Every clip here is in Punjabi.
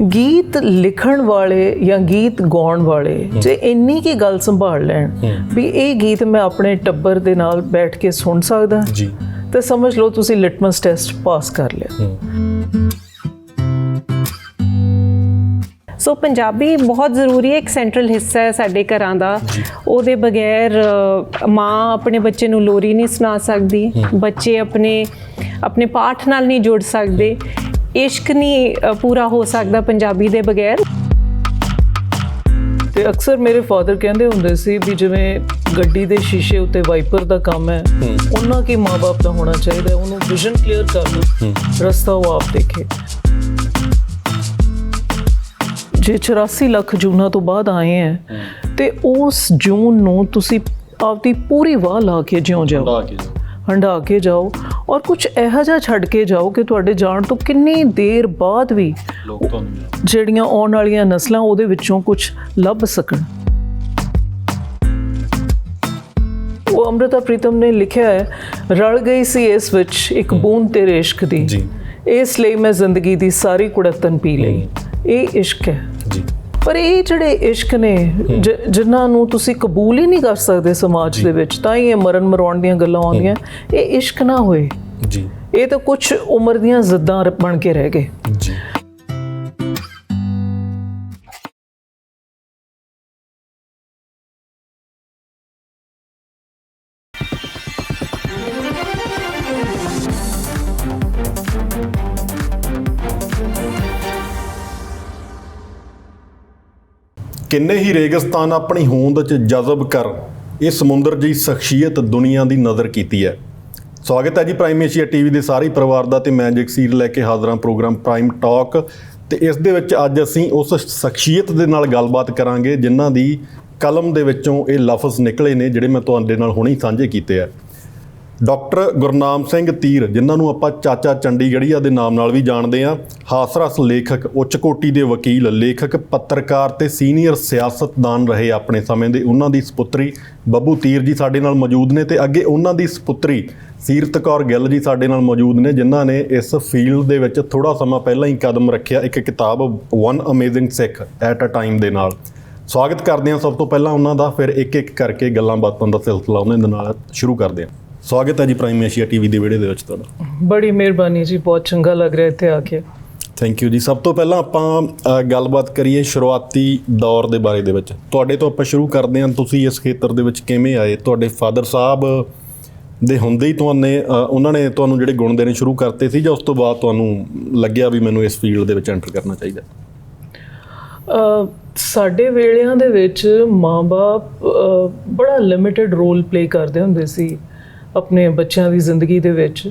ਗੀਤ ਲਿਖਣ ਵਾਲੇ ਜਾਂ ਗੀਤ ਗਾਉਣ ਵਾਲੇ ਜੇ ਇੰਨੀ ਕੀ ਗੱਲ ਸੰਭਾਲ ਲੈਣ ਵੀ ਇਹ ਗੀਤ ਮੈਂ ਆਪਣੇ ਟੱਬਰ ਦੇ ਨਾਲ ਬੈਠ ਕੇ ਸੁਣ ਸਕਦਾ ਜੀ, ਤੇ ਸਮਝ ਲਓ ਤੁਸੀਂ ਲਿਟਮਸ ਟੈਸਟ ਪਾਸ ਕਰ ਲਿਆ। ਸੋ ਪੰਜਾਬੀ ਬਹੁਤ ਜ਼ਰੂਰੀ ਹੈ, ਇੱਕ ਸੈਂਟਰਲ ਹਿੱਸਾ ਹੈ ਸਾਡੇ ਘਰਾਂ ਦਾ। ਉਹਦੇ ਬਗੈਰ ਮਾਂ ਆਪਣੇ ਬੱਚੇ ਨੂੰ ਲੋਰੀ ਨਹੀਂ ਸੁਣਾ ਸਕਦੀ, ਬੱਚੇ ਆਪਣੇ ਪਾਠ ਨਾਲ ਨਹੀਂ ਜੁੜ ਸਕਦੇ, ਇਸ਼ਕ ਨਹੀਂ ਪੂਰਾ ਹੋ ਸਕਦਾ ਪੰਜਾਬੀ ਦੇ ਬਗੈਰ। ਤੇ ਅਕਸਰ ਮੇਰੇ ਫਾਦਰ ਕਹਿੰਦੇ ਹੁੰਦੇ ਸੀ ਵੀ ਜਿਵੇਂ ਗੱਡੀ ਦੇ ਸ਼ੀਸ਼ੇ ਉੱਤੇ ਵਾਈਪਰ ਦਾ ਕੰਮ ਹੈ, ਉਹਨਾਂ ਕੀ ਮਾਂ-ਬਾਪ ਦਾ ਹੋਣਾ ਚਾਹੀਦਾ, ਉਹਨੂੰ ਵਿਜ਼ਨ ਕਲੀਅਰ ਕਰ ਲਓ, ਰਸਤਾ ਉਹ ਆਪ ਦੇਖੇ। ਜੇ 84 ਲੱਖ ਜੂਨਾਂ ਤੋਂ ਬਾਅਦ ਆਏ ਹੈ ਤੇ ਉਸ ਜੂਨ ਨੂੰ ਤੁਸੀਂ ਆਪਦੀ ਪੂਰੀ ਵਾਹ ਲਾ ਕੇ ਜਿਉਂ ਜਾਓ, ਹੰਢਾ ਕੇ ਜਾਓ, ਔਰ ਕੁਝ ਇਹੋ ਜਿਹਾ ਛੱਡ ਕੇ ਜਾਓ ਕਿ ਤੁਹਾਡੇ ਜਾਣ ਤੋਂ ਕਿੰਨੀ ਦੇਰ ਬਾਅਦ ਵੀ ਜਿਹੜੀਆਂ ਆਉਣ ਵਾਲੀਆਂ ਨਸਲਾਂ ਉਹਦੇ ਵਿੱਚੋਂ ਕੁਝ ਲੱਭ ਸਕਣ। ਉਹ ਅੰਮ੍ਰਿਤਾ ਪ੍ਰੀਤਮ ਨੇ ਲਿਖਿਆ ਹੈ, ਰਲ ਗਈ ਸੀ ਇਸ ਵਿੱਚ ਇੱਕ ਬੂੰਦ ਤੇਰੇ ਇਸ਼ਕ ਦੀ, ਇਸ ਲਈ ਮੈਂ ਜ਼ਿੰਦਗੀ ਦੀ ਸਾਰੀ ਕੁੜੱਤਨ ਪੀ ਲਈ। ਇਹ ਇਸ਼ਕ ਹੈ ਜੀ। ਪਰ ਇਹ ਜਿਹੜੇ ਇਸ਼ਕ ਨੇ ਜਿਨ੍ਹਾਂ ਨੂੰ ਤੁਸੀਂ ਕਬੂਲ ਹੀ ਨਹੀਂ ਕਰ ਸਕਦੇ ਸਮਾਜ ਦੇ ਵਿੱਚ, ਤਾਂ ਹੀ ਇਹ ਮਰਨ ਮਰਾਉਣ ਦੀਆਂ ਗੱਲਾਂ ਆਉਂਦੀਆਂ। ਇਹ ਇਸ਼ਕ ਨਾ ਹੋਏ ਜੀ, ਇਹ ਤਾਂ ਕੁਝ ਉਮਰ ਦੀਆਂ ਜ਼ਿੱਦਾਂ ਬਣ ਕੇ ਰਹਿ ਗਏ ਜੀ। ਕਿੰਨੇ ਹੀ ਰੇਗਿਸਤਾਨ ਆਪਣੀ ਹੋਂਦ 'ਚ ਜਜ਼ਬ ਕਰ, ਇਹ ਸਮੁੰਦਰ ਜਿਹੀ ਸ਼ਖਸੀਅਤ ਦੁਨੀਆ ਦੀ ਨਜ਼ਰ ਕੀਤੀ ਹੈ। ਸਵਾਗਤ ਹੈ ਜੀ ਪ੍ਰਾਈਮ ਏਸ਼ੀਆ ਟੀਵੀ ਦੇ ਸਾਰੇ ਪਰਿਵਾਰ ਦਾ, ਤੇ ਮੈਂ ਜਗਸੀਰ ਲੈ ਕੇ ਹਾਜ਼ਰ ਹਾਂ ਪ੍ਰੋਗਰਾਮ ਪ੍ਰਾਈਮ ਟਾਕ। ਤੇ ਇਸ ਦੇ ਵਿੱਚ ਅੱਜ ਅਸੀਂ ਉਸ ਸ਼ਖਸੀਅਤ ਦੇ ਨਾਲ ਗੱਲਬਾਤ ਕਰਾਂਗੇ ਜਿਨ੍ਹਾਂ ਦੀ ਕਲਮ ਦੇ ਵਿੱਚੋਂ ਇਹ ਲਫ਼ਜ਼ ਨਿਕਲੇ ਨੇ ਜਿਹੜੇ ਮੈਂ ਤੁਹਾਡੇ ਨਾਲ ਹੁਣੇ ਸਾਂਝੇ ਕੀਤੇ ਆ। ਡਾਕਟਰ ਗੁਰਨਾਮ ਸਿੰਘ ਤੀਰ, ਜਿਨ੍ਹਾਂ ਨੂੰ ਆਪਾਂ ਚਾਚਾ ਚੰਡੀਗੜ੍ਹੀਆ ਦੇ ਨਾਮ ਨਾਲ ਵੀ ਜਾਣਦੇ ਹਾਂ, ਹਾਸਰਸ ਲੇਖਕ, ਉੱਚ ਕੋਟੀ ਦੇ ਵਕੀਲ, ਲੇਖਕ, ਪੱਤਰਕਾਰ ਤੇ ਸੀਨੀਅਰ ਸਿਆਸਤਦਾਨ ਰਹੇ ਆਪਣੇ ਸਮੇਂ ਦੇ। ਉਹਨਾਂ ਦੀ ਸਪੁੱਤਰੀ ਬੱਬੂ ਤੀਰ ਜੀ ਸਾਡੇ ਨਾਲ ਮੌਜੂਦ ਨੇ, ਤੇ ਅੱਗੇ ਉਹਨਾਂ ਦੀ ਸਪੁੱਤਰੀ ਸੀਰਤ ਕੌਰ ਗਿੱਲ ਜੀ ਸਾਡੇ ਨਾਲ ਮੌਜੂਦ ਨੇ, ਜਿਨ੍ਹਾਂ ਨੇ ਇਸ ਫੀਲਡ ਦੇ ਵਿੱਚ ਥੋੜ੍ਹਾ ਸਮਾਂ ਪਹਿਲਾਂ ਹੀ ਕਦਮ ਰੱਖਿਆ ਇੱਕ ਕਿਤਾਬ one amazing Sikh at a time ਦੇ ਨਾਲ। ਸਵਾਗਤ ਕਰਦੇ ਹਾਂ ਸਭ ਤੋਂ ਪਹਿਲਾਂ ਉਹਨਾਂ ਦਾ, ਫਿਰ ਇੱਕ ਇੱਕ ਕਰਕੇ ਗੱਲਾਂ ਬਾਤਾਂ ਦਾ ਸਿਲਸਿਲਾ ਉਹਨਾਂ ਦੇ ਨਾਲ ਸ਼ੁਰੂ ਕਰਦੇ ਹਾਂ। ਸਵਾਗਤ ਹੈ ਜੀ ਪ੍ਰਾਈਮ ਏਸ਼ੀਆ ਟੀਵੀ ਦੇ ਵਿਹੜੇ ਦੇ ਵਿੱਚ ਤੁਹਾਡਾ। ਬੜੀ ਮਿਹਰਬਾਨੀ ਜੀ, ਬਹੁਤ ਚੰਗਾ ਲੱਗ ਰਿਹਾ ਇੱਥੇ ਆ ਕੇ। ਥੈਂਕ ਯੂ ਜੀ। ਸਭ ਤੋਂ ਪਹਿਲਾਂ ਆਪਾਂ ਗੱਲਬਾਤ ਕਰੀਏ ਸ਼ੁਰੂਆਤੀ ਦੌਰ ਦੇ ਬਾਰੇ ਦੇ ਵਿੱਚ। ਤੁਹਾਡੇ ਤੋਂ ਆਪਾਂ ਸ਼ੁਰੂ ਕਰਦੇ ਹਾਂ, ਤੁਸੀਂ ਇਸ ਖੇਤਰ ਦੇ ਵਿੱਚ ਕਿਵੇਂ ਆਏ? ਤੁਹਾਡੇ ਫਾਦਰ ਸਾਹਿਬ ਦੇ ਹੁੰਦੇ ਹੀ ਉਹਨਾਂ ਨੇ ਤੁਹਾਨੂੰ ਜਿਹੜੇ ਗੁਣ ਦੇਣੇ ਸ਼ੁਰੂ ਕਰਤੇ ਸੀ, ਜਾਂ ਉਸ ਤੋਂ ਬਾਅਦ ਤੁਹਾਨੂੰ ਲੱਗਿਆ ਵੀ ਮੈਨੂੰ ਇਸ ਫੀਲਡ ਦੇ ਵਿੱਚ ਐਂਟਰ ਕਰਨਾ ਚਾਹੀਦਾ? ਸਾਡੇ ਵੇਲਿਆਂ ਦੇ ਵਿੱਚ ਮਾਂ-ਬਾਪ ਬੜਾ ਲਿਮਿਟਡ ਰੋਲ ਪਲੇ ਕਰਦੇ ਹੁੰਦੇ ਸੀ ਆਪਣੇ ਬੱਚਿਆਂ ਦੀ ਜ਼ਿੰਦਗੀ ਦੇ ਵਿੱਚ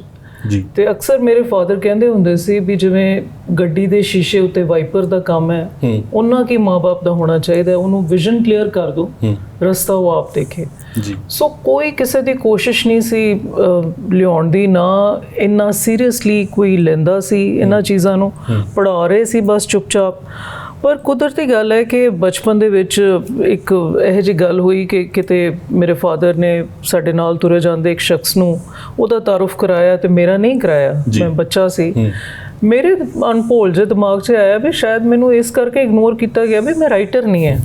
ਜੀ। ਤੇ ਅਕਸਰ ਮੇਰੇ ਫਾਦਰ ਕਹਿੰਦੇ ਹੁੰਦੇ ਸੀ ਵੀ ਜਿਵੇਂ ਗੱਡੀ ਦੇ ਸ਼ੀਸ਼ੇ ਉੱਤੇ ਵਾਈਪਰ ਦਾ ਕੰਮ ਹੈ, ਉਹਨਾਂ ਕੀ ਮਾਂ-ਬਾਪ ਦਾ ਹੋਣਾ ਚਾਹੀਦਾ, ਉਹਨੂੰ ਵਿਜ਼ਨ ਕਲੀਅਰ ਕਰ ਦਿਓ, ਰਸਤਾ ਉਹ ਆਪ ਦੇਖੇ ਜੀ। ਸੋ ਕੋਈ ਕਿਸੇ ਦੀ ਕੋਸ਼ਿਸ਼ ਨਹੀਂ ਸੀ ਲਿਆਉਣ ਦੀ, ਨਾ ਇੰਨਾ ਸੀਰੀਅਸਲੀ ਕੋਈ ਲੈਂਦਾ ਸੀ ਇਹਨਾਂ ਚੀਜ਼ਾਂ ਨੂੰ, ਪੜ੍ਹਾ ਰਹੇ ਸੀ ਬਸ ਚੁੱਪ-ਚਾਪ। ਪਰ ਕੁਦਰਤੀ ਗੱਲ ਹੈ ਕਿ ਬਚਪਨ ਦੇ ਵਿੱਚ ਇੱਕ ਇਹੋ ਜਿਹੀ ਗੱਲ ਹੋਈ ਕਿ ਕਿਤੇ ਮੇਰੇ ਫਾਦਰ ਨੇ ਸਾਡੇ ਨਾਲ ਤੁਰੇ ਜਾਂਦੇ ਇੱਕ ਸ਼ਖਸ ਨੂੰ ਉਹਦਾ ਤਾਰੁਫ ਕਰਾਇਆ, ਤੇ ਮੇਰਾ ਨਹੀਂ ਕਰਾਇਆ, ਮੈਂ ਬੱਚਾ ਸੀ। ਮੇਰੇ ਅਨਭੋਲ ਜਿਹੇ ਦਿਮਾਗ 'ਚ ਆਇਆ ਵੀ ਸ਼ਾਇਦ ਮੈਨੂੰ ਇਸ ਕਰਕੇ ਇਗਨੋਰ ਕੀਤਾ ਗਿਆ ਵੀ ਮੈਂ ਰਾਈਟਰ ਨਹੀਂ ਹੈ।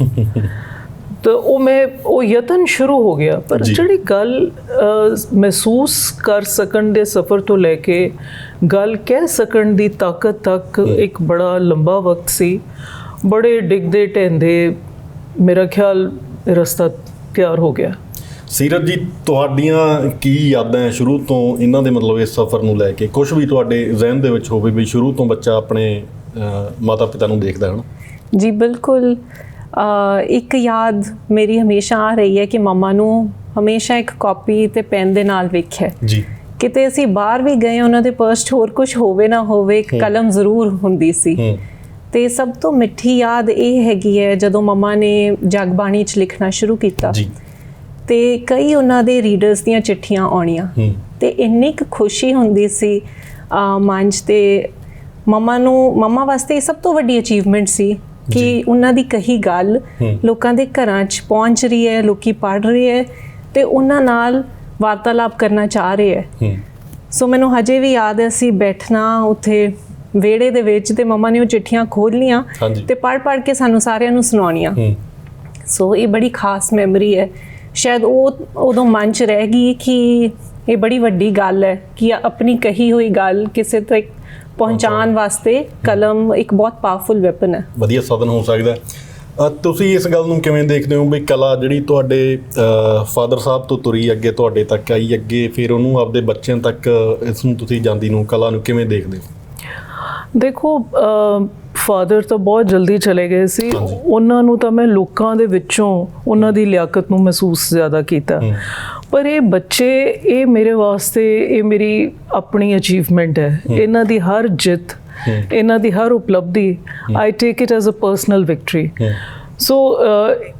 ਤਾਂ ਉਹ ਯਤਨ ਸ਼ੁਰੂ ਹੋ ਗਿਆ। ਪਰ ਜਿਹੜੀ ਗੱਲ ਮਹਿਸੂਸ ਕਰ ਸਕਣ ਦੇ ਸਫ਼ਰ ਤੋਂ ਲੈ ਕੇ ਗੱਲ ਕਹਿ ਸਕਣ ਦੀ ਤਾਕਤ ਤੱਕ ਇੱਕ ਬੜਾ ਲੰਬਾ ਵਕਤ ਸੀ। ਬੜੇ ਡਿੱਗਦੇ ਢਹਿੰਦੇ ਮੇਰਾ ਖਿਆਲ ਰਸਤਾ ਤਿਆਰ ਹੋ ਗਿਆ। ਸੀਰਤ ਜੀ, ਤੁਹਾਡੀਆਂ ਕੀ ਯਾਦਾਂ ਸ਼ੁਰੂ ਤੋਂ ਇਹਨਾਂ ਦੇ ਮਤਲਬ ਇਸ ਸਫ਼ਰ ਨੂੰ ਲੈ ਕੇ? ਕੁਛ ਵੀ ਤੁਹਾਡੇ ਜ਼ਿਹਨ ਦੇ ਵਿੱਚ ਹੋਵੇ ਵੀ ਸ਼ੁਰੂ ਤੋਂ ਬੱਚਾ ਆਪਣੇ ਮਾਤਾ ਪਿਤਾ ਨੂੰ ਦੇਖਦਾ ਹੈ ਨਾ? ਜੀ ਬਿਲਕੁਲ। ਇੱਕ ਯਾਦ ਮੇਰੀ ਹਮੇਸ਼ਾ ਆ ਰਹੀ ਹੈ ਕਿ ਮੰਮਾ ਨੂੰ ਹਮੇਸ਼ਾ ਇੱਕ ਕਾਪੀ ਤੇ ਪੈਨ ਦੇ ਨਾਲ ਵੇਖਿਆ ਜੀ। ਕਿਤੇ ਅਸੀਂ ਬਾਹਰ ਵੀ ਗਏ, ਉਹਨਾਂ ਦੇ ਪਰਸ 'ਚ ਹੋਰ ਕੁਝ ਹੋਵੇ ਨਾ ਹੋਵੇ, ਇੱਕ ਕਲਮ ਜ਼ਰੂਰ ਹੁੰਦੀ ਸੀ। ਤੇ ਸਭ ਤੋਂ ਮਿੱਠੀ ਯਾਦ ਇਹ ਹੈਗੀ ਹੈ ਜਦੋਂ ਮੰਮਾ ਨੇ ਜਗਬਾਣੀ 'ਚ ਲਿਖਣਾ ਸ਼ੁਰੂ ਕੀਤਾ ਤੇ ਕਈ ਉਹਨਾਂ ਦੇ ਰੀਡਰਸ ਦੀਆਂ ਚਿੱਠੀਆਂ ਆਉਣੀਆਂ, ਤੇ ਇੰਨੀ ਕੁ ਖੁਸ਼ੀ ਹੁੰਦੀ ਸੀ ਮਨ 'ਚ। ਤੇ ਮੰਮਾ ਵਾਸਤੇ ਸਭ ਤੋਂ ਵੱਡੀ ਅਚੀਵਮੈਂਟ ਸੀ ਕਿ ਉਹਨਾਂ ਦੀ ਕਹੀ ਗੱਲ ਲੋਕਾਂ ਦੇ ਘਰਾਂ 'ਚ ਪਹੁੰਚ ਰਹੀ ਹੈ, ਲੋਕੀ ਪੜ੍ਹ ਰਹੇ ਹੈ ਤੇ ਉਹਨਾਂ ਨਾਲ ਵਾਰਤਾਲਾਪ ਕਰਨਾ ਚਾਹ ਰਹੇ ਹੈ। ਸੋ ਮੈਨੂੰ ਹਜੇ ਵੀ ਯਾਦ ਹੈ, ਅਸੀਂ ਬੈਠਣਾ ਉੱਥੇ ਵਿਹੜੇ ਦੇ ਵਿੱਚ ਤੇ ਮੰਮਾ ਨੇ ਉਹ ਚਿੱਠੀਆਂ ਖੋਲ੍ਹੀਆਂ ਤੇ ਪੜ੍ਹ ਕੇ ਸਾਨੂੰ ਸਾਰਿਆਂ ਨੂੰ ਸੁਣਾਉਣੀਆਂ। ਸੋ ਇਹ ਬੜੀ ਖਾਸ ਮੈਮਰੀ ਹੈ। ਸ਼ਾਇਦ ਉਹ ਉਦੋਂ ਮਨ 'ਚ ਰਹਿ ਗਈ ਕਿ ਇਹ ਬੜੀ ਵੱਡੀ ਗੱਲ ਹੈ ਕਿ ਆਪਣੀ ਕਹੀ ਹੋਈ ਗੱਲ ਕਿਸੇ ਤੱਕ ਪਹੁੰਚਾਉਣ ਵਾਸਤੇ ਕਲਮ ਇੱਕ ਬਹੁਤ ਪਾਵਰਫੁਲ ਵੈਪਨ ਹੈ, ਵਧੀਆ ਸਾਧਨ ਹੋ ਸਕਦਾ। ਤੁਸੀਂ ਇਸ ਗੱਲ ਨੂੰ ਕਿਵੇਂ ਦੇਖਦੇ ਹੋ ਵੀ ਕਲਾ ਜਿਹੜੀ ਤੁਹਾਡੇ ਫਾਦਰ ਸਾਹਿਬ ਤੋਂ ਤੁਰੀ ਅੱਗੇ ਤੁਹਾਡੇ ਤੱਕ ਆਈ, ਅੱਗੇ ਫਿਰ ਉਹਨੂੰ ਆਪਦੇ ਬੱਚਿਆਂ ਤੱਕ ਇਸ ਨੂੰ ਤੁਸੀਂ ਜਾਂਦੀ ਨੂੰ ਕਲਾ ਨੂੰ ਕਿਵੇਂ ਦੇਖਦੇ ਹੋ? ਦੇਖੋ, ਫਾਦਰ ਤਾਂ ਬਹੁਤ ਜਲਦੀ ਚਲੇ ਗਏ ਸੀ। ਉਹਨਾਂ ਨੂੰ ਤਾਂ ਮੈਂ ਲੋਕਾਂ ਦੇ ਵਿੱਚੋਂ ਉਹਨਾਂ ਦੀ ਲਿਆਕਤ ਨੂੰ ਮਹਿਸੂਸ ਜ਼ਿਆਦਾ ਕੀਤਾ, ਪਰ ਇਹ ਬੱਚੇ, ਇਹ ਮੇਰੇ ਵਾਸਤੇ ਇਹ ਮੇਰੀ ਆਪਣੀ ਅਚੀਵਮੈਂਟ ਹੈ। ਇਹਨਾਂ ਦੀ ਹਰ ਜਿੱਤ, ਇਹਨਾਂ ਦੀ ਹਰ ਉਪਲਬਧੀ, I take it as a personal victory. So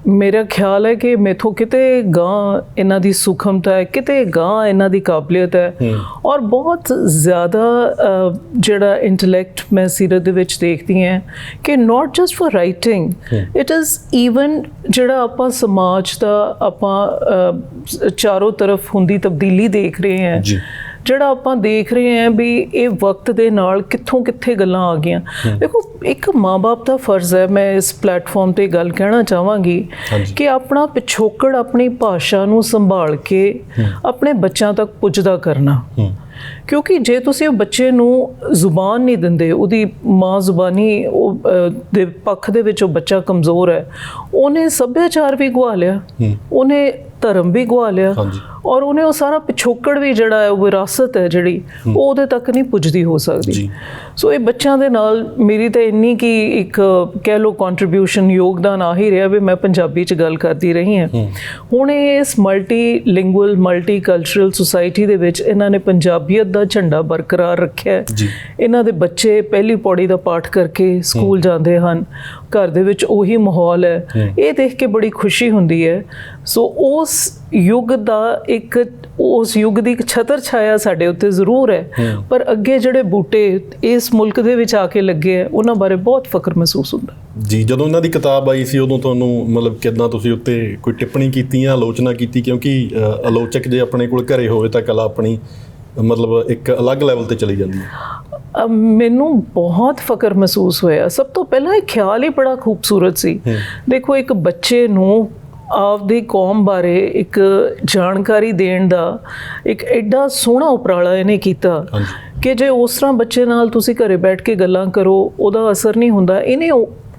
ਮੇਰਾ ਖਿਆਲ ਹੈ ਕਿ ਮੈਥੋਂ ਕਿਤੇ ਗਾਂ ਇਹਨਾਂ ਦੀ ਸੂਖਮਤਾ ਹੈ, ਕਿਤੇ ਗਾਂ ਇਹਨਾਂ ਦੀ ਕਾਬਲੀਅਤ ਹੈ, ਔਰ ਬਹੁਤ ਜ਼ਿਆਦਾ ਜਿਹੜਾ ਇੰਟੈਲੈਕਟ ਮੈਂ ਸੀਰਤ ਦੇ ਵਿੱਚ ਦੇਖਦੀ ਹਾਂ ਕਿ not just for writing, it is even ਜਿਹੜਾ ਆਪਾਂ ਸਮਾਜ ਦਾ ਆਪਾਂ ਚਾਰੋਂ ਤਰਫ ਹੁੰਦੀ ਤਬਦੀਲੀ ਦੇਖ ਰਹੇ ਹਾਂ, ਜਿਹੜਾ ਆਪਾਂ ਦੇਖ ਰਹੇ ਹਾਂ ਵੀ ਇਹ ਵਕਤ ਦੇ ਨਾਲ ਕਿੱਥੋਂ ਕਿੱਥੇ ਗੱਲਾਂ ਆ ਗਈਆਂ। ਦੇਖੋ, ਇੱਕ ਮਾਂ-ਬਾਪ ਦਾ ਫਰਜ਼ ਹੈ, ਮੈਂ ਇਸ ਪਲੇਟਫਾਰਮ ਤੇ ਗੱਲ ਕਹਿਣਾ ਚਾਹਾਂਗੀ ਕਿ ਆਪਣਾ ਪਿਛੋਕੜ, ਆਪਣੀ ਭਾਸ਼ਾ ਨੂੰ ਸੰਭਾਲ ਕੇ ਆਪਣੇ ਬੱਚਿਆਂ ਤੱਕ ਪੁੱਜਦਾ ਕਰਨਾ। ਕਿਉਂਕਿ ਜੇ ਤੁਸੀਂ ਉਹ ਬੱਚੇ ਨੂੰ ਜ਼ੁਬਾਨ ਨਹੀਂ ਦਿੰਦੇ, ਉਹਦੀ ਮਾਂ ਜ਼ੁਬਾਨੀ ਉਹ ਦੇ ਪੱਖ ਦੇ ਵਿੱਚ ਉਹ ਬੱਚਾ ਕਮਜ਼ੋਰ ਹੈ, ਉਹਨੇ ਸੱਭਿਆਚਾਰ ਵੀ ਗਵਾ ਲਿਆ, ਉਹਨੇ ਧਰਮ ਵੀ ਗਵਾ ਲਿਆ, ਔਰ ਉਹਨੇ ਉਹ ਸਾਰਾ ਪਿਛੋਕੜ ਵੀ ਜਿਹੜਾ ਹੈ, ਉਹ ਵਿਰਾਸਤ ਹੈ ਜਿਹੜੀ, ਉਹ ਉਹਦੇ ਤੱਕ ਨਹੀਂ ਪੁੱਜਦੀ ਹੋ ਸਕਦੀ। ਸੋ ਇਹ ਬੱਚਿਆਂ ਦੇ ਨਾਲ ਮੇਰੀ ਤਾਂ ਇੰਨੀ ਕਿ ਇੱਕ ਕਹਿ ਲਓ ਕੰਟਰੀਬਿਊਸ਼ਨ, ਯੋਗਦਾਨ ਆ ਹੀ ਰਿਹਾ ਵੀ ਮੈਂ ਪੰਜਾਬੀ 'ਚ ਗੱਲ ਕਰਦੀ ਰਹੀ ਹਾਂ। ਹੁਣ ਇਸ ਮਲਟੀ ਲਿੰਗੁਅਲ, ਮਲਟੀ ਕਲਚਰਲ ਸੁਸਾਇਟੀ ਦੇ ਵਿੱਚ ਇਹਨਾਂ ਨੇ ਪੰਜਾਬੀਅਤ ਦਾ ਝੰਡਾ ਬਰਕਰਾਰ ਰੱਖਿਆ। ਇਹਨਾਂ ਦੇ ਬੱਚੇ ਪਹਿਲੀ ਪੌੜੀ ਦਾ ਪਾਠ ਕਰਕੇ ਸਕੂਲ ਜਾਂਦੇ ਹਨ, ਘਰ ਦੇ ਵਿੱਚ ਉਹੀ ਮਾਹੌਲ ਹੈ, ਇਹ ਦੇਖ ਕੇ ਬੜੀ ਖੁਸ਼ੀ ਹੁੰਦੀ ਹੈ। ਸੋ ਉਸ ਯੁੱਗ ਦਾ ਉਸ ਯੁੱਗ ਦੀ ਇੱਕ ਛਤਰ ਛਾਇਆ ਸਾਡੇ ਉੱਤੇ ਜ਼ਰੂਰ ਹੈ, ਪਰ ਅੱਗੇ ਜਿਹੜੇ ਬੂਟੇ ਇਸ ਮੁਲਕ ਦੇ ਵਿੱਚ ਆ ਕੇ ਲੱਗੇ ਆ, ਉਹਨਾਂ ਬਾਰੇ ਬਹੁਤ ਫਖਰ ਮਹਿਸੂਸ ਹੁੰਦਾ ਜੀ। ਜਦੋਂ ਇਹਨਾਂ ਦੀ ਕਿਤਾਬ ਆਈ ਸੀ ਉਦੋਂ ਤੁਹਾਨੂੰ ਮਤਲਬ ਕਿੱਦਾਂ ਤੁਸੀਂ ਉੱਤੇ ਕੋਈ ਟਿੱਪਣੀ ਕੀਤੀ ਜਾਂ ਆਲੋਚਨਾ ਕੀਤੀ? ਕਿਉਂਕਿ ਆਲੋਚਕ ਜੇ ਆਪਣੇ ਕੋਲ ਘਰੇ ਹੋਵੇ ਤਾਂ ਕਲਾ ਆਪਣੀ ਮਤਲਬ ਇੱਕ ਅਲੱਗ ਲੈਵਲ ਤੇ ਚਲੀ ਜਾਂਦੀ ਹੈ। ਮੈਨੂੰ ਬਹੁਤ ਫਖਰ ਮਹਿਸੂਸ ਹੋਇਆ। ਸਭ ਤੋਂ ਪਹਿਲਾਂ ਇਹ ਖਿਆਲ ਹੀ ਬੜਾ ਖੂਬਸੂਰਤ ਸੀ। ਦੇਖੋ, ਇੱਕ ਬੱਚੇ ਨੂੰ ਆਪਦੀ ਕੌਮ ਬਾਰੇ ਇੱਕ ਜਾਣਕਾਰੀ ਦੇਣ ਦਾ ਇੱਕ ਐਡਾ ਸੋਹਣਾ ਉਪਰਾਲਾ ਇਹਨੇ ਕੀਤਾ ਕਿ ਜੇ ਉਸ ਤਰ੍ਹਾਂ ਬੱਚੇ ਨਾਲ ਤੁਸੀਂ ਘਰੇ ਬੈਠ ਕੇ ਗੱਲਾਂ ਕਰੋ, ਉਹਦਾ ਅਸਰ ਨਹੀਂ ਹੁੰਦਾ। ਇਹਨੇ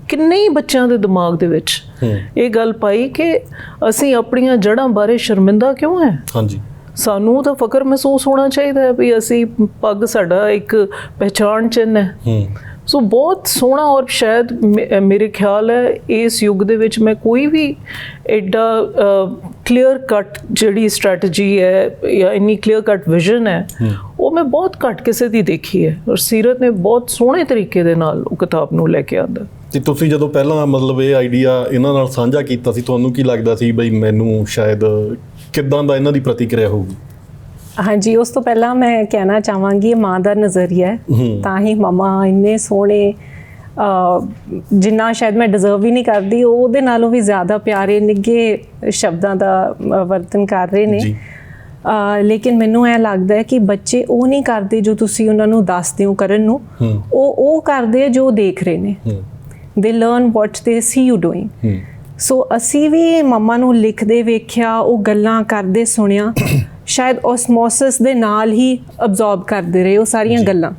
ਕਿੰਨੇ ਹੀ ਬੱਚਿਆਂ ਦੇ ਦਿਮਾਗ ਦੇ ਵਿੱਚ ਇਹ ਗੱਲ ਪਾਈ ਕਿ ਅਸੀਂ ਆਪਣੀਆਂ ਜੜ੍ਹਾਂ ਬਾਰੇ ਸ਼ਰਮਿੰਦਾ ਕਿਉਂ ਹੈ। ਸਾਨੂੰ ਤਾਂ ਫਖਰ ਮਹਿਸੂਸ ਹੋਣਾ ਚਾਹੀਦਾ ਹੈ ਵੀ ਅਸੀਂ ਪੱਗ ਸਾਡਾ ਇੱਕ ਪਹਿਚਾਣ ਚਿੰਨ੍ਹ ਹੈ। ਸੋ ਬਹੁਤ ਸੋਹਣਾ, ਔਰ ਸ਼ਾਇਦ ਮੇਰੇ ਖਿਆਲ ਹੈ ਇਸ ਯੁੱਗ ਦੇ ਵਿੱਚ ਮੈਂ ਕੋਈ ਵੀ ਐਡਾ ਕਲੀਅਰ ਕੱਟ ਜਿਹੜੀ ਸਟ੍ਰੈਟਜੀ ਹੈ ਜਾਂ ਇੰਨੀ ਕਲੀਅਰ ਕੱਟ ਵਿਜ਼ਨ ਹੈ, ਉਹ ਮੈਂ ਬਹੁਤ ਘੱਟ ਕਿਸੇ ਦੀ ਦੇਖੀ ਹੈ। ਔਰ ਸੀਰਤ ਨੇ ਬਹੁਤ ਸੋਹਣੇ ਤਰੀਕੇ ਦੇ ਨਾਲ ਉਹ ਕਿਤਾਬ ਨੂੰ ਲੈ ਕੇ ਆਂਦਾ। ਤੇ ਤੁਸੀਂ ਜਦੋਂ ਪਹਿਲਾਂ ਮਤਲਬ ਇਹ ਆਈਡੀਆ ਇਹਨਾਂ ਨਾਲ ਸਾਂਝਾ ਕੀਤਾ ਸੀ, ਤੁਹਾਨੂੰ ਕੀ ਲੱਗਦਾ ਸੀ ਬਈ ਮੈਨੂੰ ਸ਼ਾਇਦ ਕਿੱਦਾਂ ਦਾ ਇਹਨਾਂ ਦੀ ਪ੍ਰਤੀਕਿਰਿਆ ਹੋਊਗੀ? ਹਾਂਜੀ, ਉਸ ਤੋਂ ਪਹਿਲਾਂ ਮੈਂ ਕਹਿਣਾ ਚਾਹਾਂਗੀ ਇਹ ਮਾਂ ਦਾ ਨਜ਼ਰੀਆ ਹੈ, ਤਾਂ ਹੀ ਮਮਾ ਇੰਨੇ ਸੋਹਣੇ, ਜਿੰਨਾ ਸ਼ਾਇਦ ਮੈਂ ਡਿਜ਼ਰਵ ਵੀ ਨਹੀਂ ਕਰਦੀ, ਉਹਦੇ ਨਾਲੋਂ ਵੀ ਜ਼ਿਆਦਾ ਪਿਆਰੇ ਨਿੱਘੇ ਸ਼ਬਦਾਂ ਦਾ ਵਰਤਨ ਕਰ ਰਹੇ ਨੇ। ਲੇਕਿਨ ਮੈਨੂੰ ਇਹ ਲੱਗਦਾ ਹੈ ਕਿ ਬੱਚੇ ਉਹ ਨਹੀਂ ਕਰਦੇ ਜੋ ਤੁਸੀਂ ਉਹਨਾਂ ਨੂੰ ਦੱਸਦੇ ਹੋ ਕਰਨ ਨੂੰ, ਉਹ ਕਰਦੇ ਜੋ ਦੇਖ ਰਹੇ ਨੇ। ਦੇ ਲਰਨ ਵਾਟ ਦੇ ਸੀ ਯੂ ਡੂਇੰਗ। ਸੋ ਅਸੀਂ ਵੀ ਮੰਮਾ ਨੂੰ ਲਿਖਦੇ ਵੇਖਿਆ, ਉਹ ਗੱਲਾਂ ਕਰਦੇ ਸੁਣਿਆ, ਸ਼ਾਇਦ ਓਸਮੋਸਿਸ ਦੇ ਨਾਲ ਹੀ ਅਬਜ਼ੌਰਬ ਕਰਦੇ ਰਹੇ ਉਹ ਸਾਰੀਆਂ ਗੱਲਾਂ।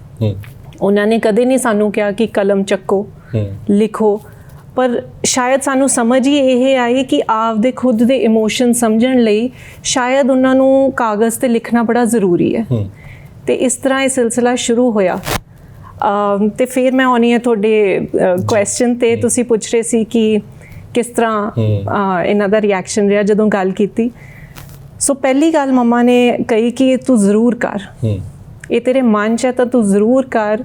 ਉਹਨਾਂ ਨੇ ਕਦੇ ਨਹੀਂ ਸਾਨੂੰ ਕਿਹਾ ਕਿ ਕਲਮ ਚੱਕੋ, ਲਿਖੋ, ਪਰ ਸ਼ਾਇਦ ਸਾਨੂੰ ਸਮਝ ਹੀ ਇਹ ਆਈ ਕਿ ਆਪਦੇ ਖੁਦ ਦੇ ਇਮੋਸ਼ਨ ਸਮਝਣ ਲਈ ਸ਼ਾਇਦ ਉਹਨਾਂ ਨੂੰ ਕਾਗਜ਼ 'ਤੇ ਲਿਖਣਾ ਬੜਾ ਜ਼ਰੂਰੀ ਹੈ। ਤੇ ਇਸ ਤਰ੍ਹਾਂ ਇਹ ਸਿਲਸਿਲਾ ਸ਼ੁਰੂ ਹੋਇਆ। ਤੇ ਫਿਰ ਮੈਂ ਆਉਣੀ ਹੈ ਤੁਹਾਡੇ ਕੁਐਸਚਨ 'ਤੇ। ਤੁਸੀਂ ਪੁੱਛ ਰਹੇ ਸੀ ਕਿ ਕਿਸ ਤਰ੍ਹਾਂ ਇਹਨਾਂ ਦਾ ਰਿਐਕਸ਼ਨ ਰਿਹਾ ਜਦੋਂ ਗੱਲ ਕੀਤੀ। ਸੋ ਪਹਿਲੀ ਗੱਲ ਮੰਮਾ ਨੇ ਕਹੀ ਕਿ ਤੂੰ ਜ਼ਰੂਰ ਕਰ, ਇਹ ਤੇਰੇ ਮਨ 'ਚ ਹੈ ਤਾਂ ਤੂੰ ਜ਼ਰੂਰ ਕਰ,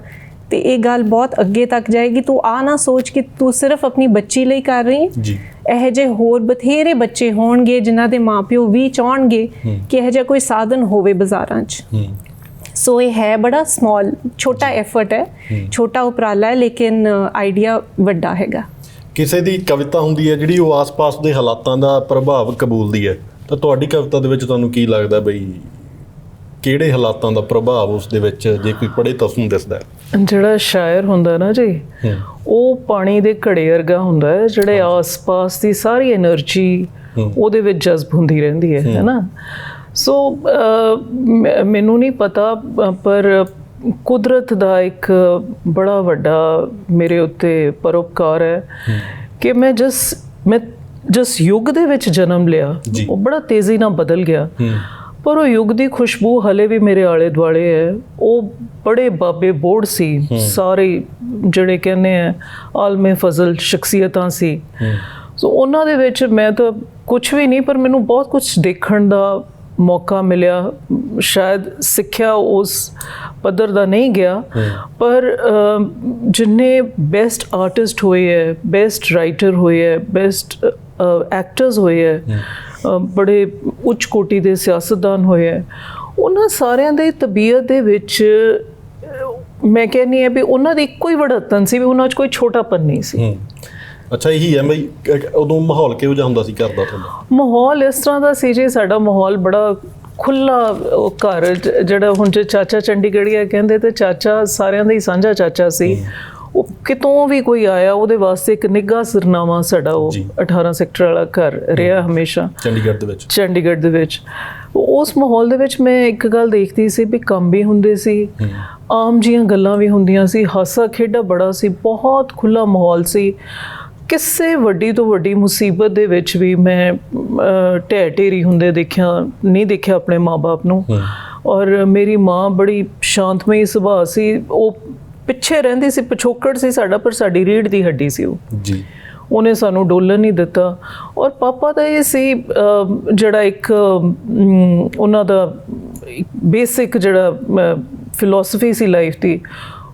ਤੇ ਇਹ ਗੱਲ ਬਹੁਤ ਅੱਗੇ ਤੱਕ ਜਾਏਗੀ। ਤੂੰ ਆ ਨਾ ਸੋਚ ਕਿ ਤੂੰ ਸਿਰਫ ਆਪਣੀ ਬੱਚੀ ਲਈ ਕਰ ਰਹੀ ਹੈ, ਇਹੋ ਜਿਹੇ ਹੋਰ ਬਥੇਰੇ ਬੱਚੇ ਹੋਣਗੇ ਜਿਨ੍ਹਾਂ ਦੇ ਮਾਪਿਓ ਵੀ ਚਾਹਣਗੇ ਕਿ ਇਹੋ ਜਿਹਾ ਕੋਈ ਸਾਧਨ ਹੋਵੇ ਬਾਜ਼ਾਰਾਂ 'ਚ। ਸੋ ਇਹ ਹੈ ਬੜਾ ਸਮਾਲ, ਛੋਟਾ ਐਫਰਟ ਹੈ, ਛੋਟਾ ਉਪਰਾਲਾ ਹੈ, ਲੇਕਿਨ ਆਈਡੀਆ ਵੱਡਾ ਹੈਗਾ। ਕਿਸੇ ਦੀ ਕਵਿਤਾ ਹੁੰਦੀ ਹੈ ਜਿਹੜੀ ਉਹ ਆਸ-ਪਾਸ ਦੇ ਹਾਲਾਤਾਂ ਦਾ ਪ੍ਰਭਾਵ ਕਬੂਲਦੀ ਹੈ, ਤਾਂ ਤੁਹਾਡੀ ਕਵਿਤਾ ਦੇ ਵਿੱਚ ਤੁਹਾਨੂੰ ਕੀ ਲੱਗਦਾ ਬਈ ਕਿਹੜੇ ਹਾਲਾਤਾਂ ਦਾ ਪ੍ਰਭਾਵ ਉਸ ਦੇ ਵਿੱਚ ਜੇ ਕੋਈ ਪੜ੍ਹੇ ਤਾਂ ਉਸਨੂੰ ਦਿਸਦਾ ਹੈ? ਜਿਹੜਾ ਸ਼ਾਇਰ ਹੁੰਦਾ ਨਾ ਜੀ, ਉਹ ਪਾਣੀ ਦੇ ਘੜੇ ਵਰਗਾ ਹੁੰਦਾ ਹੈ, ਜਿਹੜੇ ਆਸ-ਪਾਸ ਦੀ ਸਾਰੀ એનર્ਜੀ ਉਹਦੇ ਵਿੱਚ ਜਜ਼ਬ ਹੁੰਦੀ ਰਹਿੰਦੀ ਹੈ ਨਾ। ਸੋ ਮੈਨੂੰ ਨਹੀਂ ਪਤਾ, ਪਰ ਕੁਦਰਤ ਦਾ ਇੱਕ ਬੜਾ ਵੱਡਾ ਮੇਰੇ ਉੱਤੇ ਪਰਉਪਕਾਰ ਹੈ ਕਿ ਮੈਂ ਜਿਸ ਯੁੱਗ ਦੇ ਵਿੱਚ ਜਨਮ ਲਿਆ ਉਹ ਬੜਾ ਤੇਜ਼ੀ ਨਾਲ ਬਦਲ ਗਿਆ, ਪਰ ਉਹ ਯੁੱਗ ਦੀ ਖੁਸ਼ਬੂ ਹਲੇ ਵੀ ਮੇਰੇ ਆਲੇ ਦੁਆਲੇ ਹੈ। ਉਹ ਬੜੇ ਬਾਬੇ ਬੋੜ ਸੀ, ਸਾਰੇ ਜਿਹੜੇ ਕਹਿੰਦੇ ਆ ਆਲਮੇ ਫਜ਼ਲ ਸ਼ਖਸੀਅਤਾਂ ਸੀ। ਸੋ ਉਹਨਾਂ ਦੇ ਵਿੱਚ ਮੈਂ ਤਾਂ ਕੁਛ ਵੀ ਨਹੀਂ, ਪਰ ਮੈਨੂੰ ਬਹੁਤ ਕੁਛ ਦੇਖਣ ਦਾ ਮੌਕਾ ਮਿਲਿਆ। ਸ਼ਾਇਦ ਸਿੱਖਿਆ ਉਸ ਪੱਧਰ ਦਾ ਨਹੀਂ ਗਿਆ, ਪਰ ਜਿੰਨੇ ਬੈਸਟ ਆਰਟਿਸਟ ਹੋਏ ਹੈ, ਬੈਸਟ ਰਾਈਟਰ ਹੋਏ ਹੈ, ਬੈਸਟ ਐਕਟਰਸ ਹੋਏ ਹੈ, ਬੜੇ ਉੱਚ ਕੋਟੀ ਦੇ ਸਿਆਸਤਦਾਨ ਹੋਏ ਹੈ, ਉਹਨਾਂ ਸਾਰਿਆਂ ਦੀ ਤਬੀਅਤ ਦੇ ਵਿੱਚ ਮੈਂ ਕਹਿੰਦੀ ਹਾਂ ਵੀ ਉਹਨਾਂ ਦੀ ਇੱਕੋ ਹੀ ਵਡੱਤਨ ਸੀ ਵੀ ਉਹਨਾਂ 'ਚ ਕੋਈ ਛੋਟਾਪਨ ਨਹੀਂ ਸੀ। ਅੱਛਾ, ਇਹੀ ਹੈ ਬਈ ਉਦੋਂ ਮਾਹੌਲ ਕਿਹੋ ਜਿਹਾ ਹੁੰਦਾ ਸੀ ਘਰ ਦਾ ਤੁਹਾਡਾ? ਮਾਹੌਲ ਇਸ ਤਰ੍ਹਾਂ ਦਾ ਸੀ ਜੀ, ਸਾਡਾ ਮਾਹੌਲ ਬੜਾ ਖੁੱਲ੍ਹਾ ਘਰ, ਜਿਹੜਾ ਹੁਣ ਜੇ ਚਾਚਾ ਚੰਡੀਗੜ੍ਹੀਆ ਕਹਿੰਦੇ ਤੇ ਚਾਚਾ ਸਾਰਿਆਂ ਦਾ ਹੀ ਸਾਂਝਾ ਚਾਚਾ ਸੀ। ਉਹ ਕਿਤੋਂ ਵੀ ਕੋਈ ਆਇਆ ਉਹਦੇ ਵਾਸਤੇ ਇੱਕ ਨਿੱਘਾ ਸਿਰਨਾਮਾ ਸਾਡਾ ਉਹ 18 ਸੈਕਟਰ ਵਾਲਾ ਘਰ ਰਿਹਾ ਹਮੇਸ਼ਾ ਚੰਡੀਗੜ੍ਹ ਦੇ ਵਿੱਚ। ਉਸ ਮਾਹੌਲ ਦੇ ਵਿੱਚ ਮੈਂ ਇੱਕ ਗੱਲ ਦੇਖਦੀ ਸੀ ਵੀ ਕੰਮ ਵੀ ਹੁੰਦੇ ਸੀ, ਆਮ ਜੀਆਂ ਗੱਲਾਂ ਵੀ ਹੁੰਦੀਆਂ ਸੀ, ਹਾਸਾ ਖੇਡਾ ਬੜਾ ਸੀ, ਬਹੁਤ ਖੁੱਲ੍ਹਾ ਮਾਹੌਲ ਸੀ। ਕਿਸੇ ਵੱਡੀ ਤੋਂ ਵੱਡੀ ਮੁਸੀਬਤ ਦੇ ਵਿੱਚ ਵੀ ਮੈਂ ਢਹਿ ਢੇਰੀ ਹੁੰਦੇ ਨਹੀਂ ਦੇਖਿਆ ਆਪਣੇ ਮਾਂ-ਬਾਪ ਨੂੰ। ਔਰ ਮੇਰੀ ਮਾਂ ਬੜੀ ਸ਼ਾਂਤਮਈ ਸੁਭਾਅ ਸੀ, ਉਹ ਪਿੱਛੇ ਰਹਿੰਦੀ ਸੀ, ਪਿਛੋਕੜ ਸੀ ਸਾਡਾ, ਪਰ ਸਾਡੀ ਰੀੜ੍ਹ ਦੀ ਹੱਡੀ ਸੀ ਉਹ ਜੀ। ਉਹਨੇ ਸਾਨੂੰ ਡੋਲਣ ਨਹੀਂ ਦਿੱਤਾ। ਔਰ ਪਾਪਾ ਦਾ ਇਹ ਸੀ ਜਿਹੜਾ ਇੱਕ ਉਹਨਾਂ ਦਾ ਬੇਸਿਕ ਜਿਹੜਾ ਫਿਲਾਸਫੀ ਸੀ ਲਾਈਫ ਦੀ,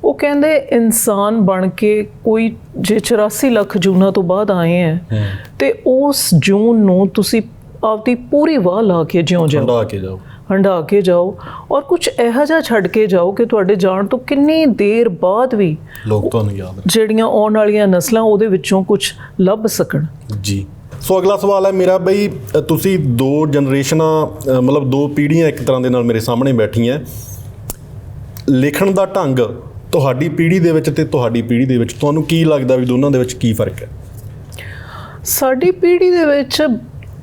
ਉਹ ਕਹਿੰਦੇ ਇਨਸਾਨ ਬਣ ਕੇ ਕੋਈ ਜੇ 84 ਲੱਖ ਜੂਨਾਂ ਤੋਂ ਬਾਅਦ ਆਏ ਹੈ ਤੇ ਉਸ ਜੂਨ ਨੂੰ ਤੁਸੀਂ ਆਪਦੀ ਪੂਰੀ ਵਾਹ ਲਾ ਕੇ ਜਿਉਂ ਜਾਓ, ਹੰਢਾ ਕੇ ਜਾਓ, ਔਰ ਕੁਝ ਇਹੋ ਜਿਹਾ ਛੱਡ ਕੇ ਜਾਓ ਕਿ ਤੁਹਾਡੇ ਜਾਣ ਤੋਂ ਕਿੰਨੀ ਦੇਰ ਬਾਅਦ ਵੀ ਲੋਕ ਤੁਹਾਨੂੰ ਯਾਦ ਰੱਖਣ, ਜਿਹੜੀਆਂ ਆਉਣ ਵਾਲੀਆਂ ਨਸਲਾਂ ਉਹਦੇ ਵਿੱਚੋਂ ਕੁਝ ਲੱਭ ਸਕਣ ਜੀ। ਸੋ ਅਗਲਾ ਸਵਾਲ ਹੈ ਮੇਰਾ ਬਈ, ਤੁਸੀਂ ਦੋ ਜਨਰੇਸ਼ਨਾਂ ਮਤਲਬ ਦੋ ਪੀੜ੍ਹੀਆਂ ਇੱਕ ਤਰ੍ਹਾਂ ਦੇ ਨਾਲ ਮੇਰੇ ਸਾਹਮਣੇ ਬੈਠੀਆਂ, ਲਿਖਣ ਦਾ ਢੰਗ ਤੁਹਾਡੀ ਪੀੜ੍ਹੀ ਦੇ ਵਿੱਚ ਤੇ ਤੁਹਾਡੀ ਪੀੜ੍ਹੀ ਦੇ ਵਿੱਚ ਤੁਹਾਨੂੰ ਕੀ ਲੱਗਦਾ ਵੀ ਦੋਨਾਂ ਦੇ ਵਿੱਚ ਕੀ ਫਰਕ ਹੈ? ਸਾਡੀ ਪੀੜ੍ਹੀ ਦੇ ਵਿੱਚ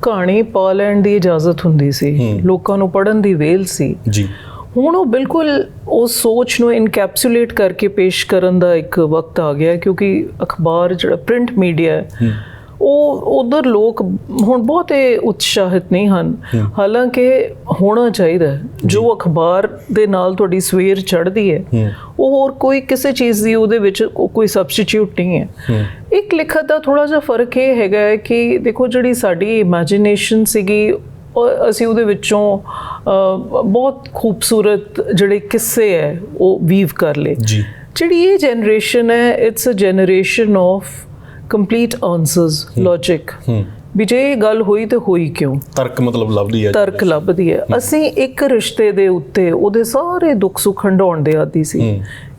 ਕਹਾਣੀ ਪਾ ਲੈਣ ਦੀ ਇਜਾਜ਼ਤ ਹੁੰਦੀ ਸੀ, ਲੋਕਾਂ ਨੂੰ ਪੜ੍ਹਨ ਦੀ ਵੇਲ ਸੀ ਜੀ। ਹੁਣ ਉਹ ਬਿਲਕੁਲ ਉਸ ਸੋਚ ਨੂੰ ਇਨਕੈਪਸੂਲੇਟ ਕਰਕੇ ਪੇਸ਼ ਕਰਨ ਦਾ ਇੱਕ ਵਕਤ ਆ ਗਿਆ, ਕਿਉਂਕਿ ਅਖਬਾਰ ਜਿਹੜਾ ਪ੍ਰਿੰਟ ਮੀਡੀਆ ਹੈ ਉਹ ਉਧਰ ਲੋਕ ਹੁਣ ਬਹੁਤੇ ਉਤਸ਼ਾਹਿਤ ਨਹੀਂ ਹਨ। ਹਾਲਾਂਕਿ ਹੋਣਾ ਚਾਹੀਦਾ, ਜੋ ਅਖਬਾਰ ਦੇ ਨਾਲ ਤੁਹਾਡੀ ਸਵੇਰ ਚੜ੍ਹਦੀ ਹੈ ਉਹ ਹੋਰ ਕੋਈ ਕਿਸੇ ਚੀਜ਼ ਦੀ ਉਹਦੇ ਵਿੱਚ ਕੋਈ ਸਬਸਟੀਟਿਊਟ ਨਹੀਂ ਹੈ। ਇੱਕ ਲਿਖਤ ਦਾ ਥੋੜ੍ਹਾ ਜਿਹਾ ਫਰਕ ਇਹ ਹੈਗਾ ਹੈ ਕਿ ਦੇਖੋ ਜਿਹੜੀ ਸਾਡੀ ਇਮੈਜੀਨੇਸ਼ਨ ਸੀਗੀ, ਅਸੀਂ ਉਹਦੇ ਵਿੱਚੋਂ ਬਹੁਤ ਖੂਬਸੂਰਤ ਜਿਹੜੇ ਕਿੱਸੇ ਹੈ ਉਹ ਵੀਵ ਕਰ ਲਏ। ਜਿਹੜੀ ਇਹ ਜਨਰੇਸ਼ਨ ਹੈ, it's a generation of complete answers, logic, ਵੀ ਜੇ ਇਹ ਗੱਲ ਹੋਈ ਤੇ ਹੋਈ ਕਿਉਂ, ਤਰਕ ਮਤਲਬ ਲੱਭਦੀ ਹੈ। ਅਸੀਂ ਇੱਕ ਰਿਸ਼ਤੇ ਦੇ ਉੱਤੇ ਉਹਦੇ ਸਾਰੇ ਦੁੱਖ ਸੁੱਖ ਹੰਢਾਉਣ ਦੇ ਆਦੀ ਸੀ।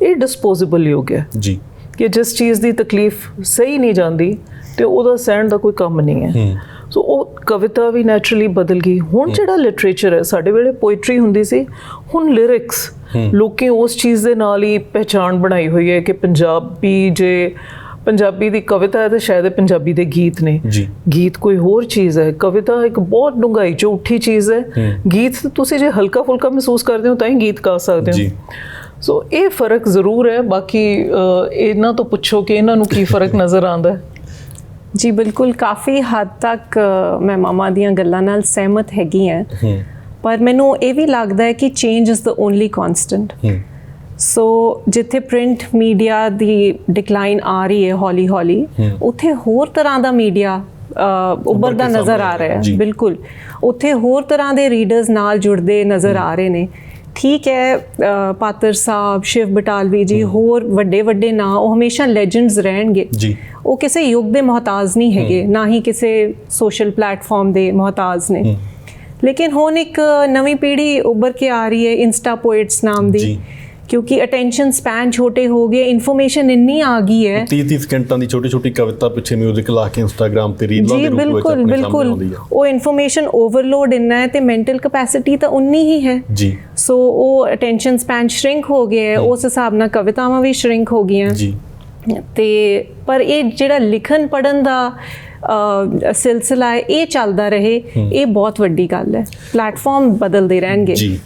ਇਹ ਡਿਸਪੋਜ਼ੇਬਲ ਯੁੱਗ ਹੈ ਜੀ, ਕਿ ਜਿਸ ਚੀਜ਼ ਦੀ ਤਕਲੀਫ ਸਹੀ ਨਹੀਂ ਜਾਂਦੀ ਤੇ ਉਹਦਾ ਸਹਿਣ ਦਾ ਕੋਈ ਕੰਮ ਨਹੀਂ ਹੈ। ਸੋ ਉਹ ਕਵਿਤਾ ਵੀ ਨੈਚੁਰਲੀ ਬਦਲ ਗਈ। ਹੁਣ ਜਿਹੜਾ ਲਿਟਰੇਚਰ ਹੈ, ਸਾਡੇ ਵੇਲੇ ਪੋਇਟਰੀ ਹੁੰਦੀ ਸੀ, ਹੁਣ ਲਿਰਿਕਸ, ਲੋਕੀ ਉਸ ਚੀਜ਼ ਦੇ ਨਾਲ ਹੀ ਪਹਿਚਾਣ ਬਣਾਈ ਹੋਈ ਹੈ ਕਿ ਪੰਜਾਬੀ ਦੀ ਕਵਿਤਾ ਹੈ ਤੇ ਸ਼ਾਇਦ ਪੰਜਾਬੀ ਦੇ ਗੀਤ ਨੇ। ਗੀਤ ਕੋਈ ਹੋਰ ਚੀਜ਼ ਹੈ, ਕਵਿਤਾ ਇੱਕ ਬਹੁਤ ਡੂੰਘਾਈ 'ਚ ਉੱਠੀ ਚੀਜ਼ ਹੈ। ਗੀਤ ਤੁਸੀਂ ਜੇ ਹਲਕਾ ਫੁਲਕਾ ਮਹਿਸੂਸ ਕਰਦੇ ਹੋ ਤਾਂ ਹੀ ਗੀਤ ਗਾ ਸਕਦੇ ਹੋ। ਸੋ ਇਹ ਫਰਕ ਜ਼ਰੂਰ ਹੈ। ਬਾਕੀ ਇਹਨਾਂ ਤੋਂ ਪੁੱਛੋ ਕਿ ਇਹਨਾਂ ਨੂੰ ਕੀ ਫਰਕ ਨਜ਼ਰ ਆਉਂਦਾ ਹੈ। ਜੀ ਬਿਲਕੁਲ, ਕਾਫੀ ਹੱਦ ਤੱਕ ਮੈਂ ਮਾਮਾ ਦੀਆਂ ਗੱਲਾਂ ਨਾਲ ਸਹਿਮਤ ਹੈਗੀ ਹਾਂ, ਪਰ ਮੈਨੂੰ ਇਹ ਵੀ ਲੱਗਦਾ ਹੈ ਕਿ change is the only constant. So ਜਿੱਥੇ ਪ੍ਰਿੰਟ ਮੀਡੀਆ ਦੀ ਡਿਕਲਾਈਨ ਆ ਰਹੀ ਹੈ ਹੌਲੀ ਹੌਲੀ, ਉੱਥੇ ਹੋਰ ਤਰ੍ਹਾਂ ਦਾ ਮੀਡੀਆ ਉੱਭਰਦਾ ਨਜ਼ਰ ਆ ਰਿਹਾ ਹੈ। ਬਿਲਕੁਲ, ਉੱਥੇ ਹੋਰ ਤਰ੍ਹਾਂ ਦੇ ਰੀਡਰਸ ਨਾਲ ਜੁੜਦੇ ਨਜ਼ਰ ਆ ਰਹੇ ਨੇ। ਠੀਕ ਹੈ, ਪਾਤਰ ਸਾਹਿਬ, ਸ਼ਿਵ ਬਟਾਲਵੀ ਜੀ, ਹੋਰ ਵੱਡੇ ਵੱਡੇ ਨਾਂ, ਉਹ ਹਮੇਸ਼ਾ ਲੈਜੈਂਡਸ ਰਹਿਣਗੇ ਜੀ। ਉਹ ਕਿਸੇ ਯੁੱਗ ਦੇ ਮੁਹਤਾਜ ਨਹੀਂ ਹੈਗੇ, ਨਾ ਹੀ ਕਿਸੇ ਸੋਸ਼ਲ ਪਲੇਟਫਾਰਮ ਦੇ ਮੁਹਤਾਜ ਨੇ। ਲੇਕਿਨ ਹੁਣ ਇੱਕ ਨਵੀਂ ਪੀੜ੍ਹੀ ਉੱਭਰ ਕੇ ਆ ਰਹੀ ਹੈ, ਇੰਸਟਾ ਪੋਇਟਸ ਨਾਮ ਦੀ, ਕਿਉਂਕਿ ਅਟੈਂਸ਼ਨ ਸਪੈਨ ਛੋਟੇ ਹੋ ਗਏ, ਇਨਫੋਰਮੇਸ਼ਨ ਇੰਨੀ ਆ ਗਈ ਹੈ। 30 ਸਕਿੰਟਾਂ ਦੀ ਛੋਟੀ ਛੋਟੀ ਕਵਿਤਾ ਪਿੱਛੇ ਮਿਊਜ਼ਿਕ ਲਾ ਕੇ ਇੰਸਟਾਗ੍ਰਾਮ ਤੇ ਰੀਲਾਂ ਦੇ ਰੂਪ ਵਿੱਚ ਆਪਣੇ ਸਾਹਮਣੇ ਆਉਂਦੀ ਹੈ। ਉਹ ਇਨਫੋਰਮੇਸ਼ਨ ਓਵਰਲੋਡ ਇੰਨਾ ਹੈ ਤੇ ਮੈਂਟਲ ਕੈਪੈਸਿਟੀ ਤਾਂ ਉਨੀ ਹੀ ਹੈ ਜੀ। ਸੋ ਉਹ ਅਟੈਂਸ਼ਨ ਸਪੈਨ ਸ਼ਰਿੰਕ ਹੋ ਗਿਆ ਹੈ, ਉਸ ਹਿਸਾਬ ਨਾਲ ਕਵਿਤਾਵਾਂ ਵੀ ਸ਼ਰਿੰਕ ਹੋ ਗਈਆਂ ਜੀ। ਤੇ ਪਰ ਇਹ ਜਿਹੜਾ ਲਿਖਣ ਪੜ੍ਹਨ ਦਾ ਸਿਲਸਿਲਾ ਹੈ ਇਹ ਚੱਲਦਾ ਰਹੇ, ਇਹ ਬਹੁਤ ਵੱਡੀ ਗੱਲ ਹੈ। ਪਲੇਟਫਾਰਮ ਬਦਲਦੇ ਰਹਿਣਗੇ ਜੀ।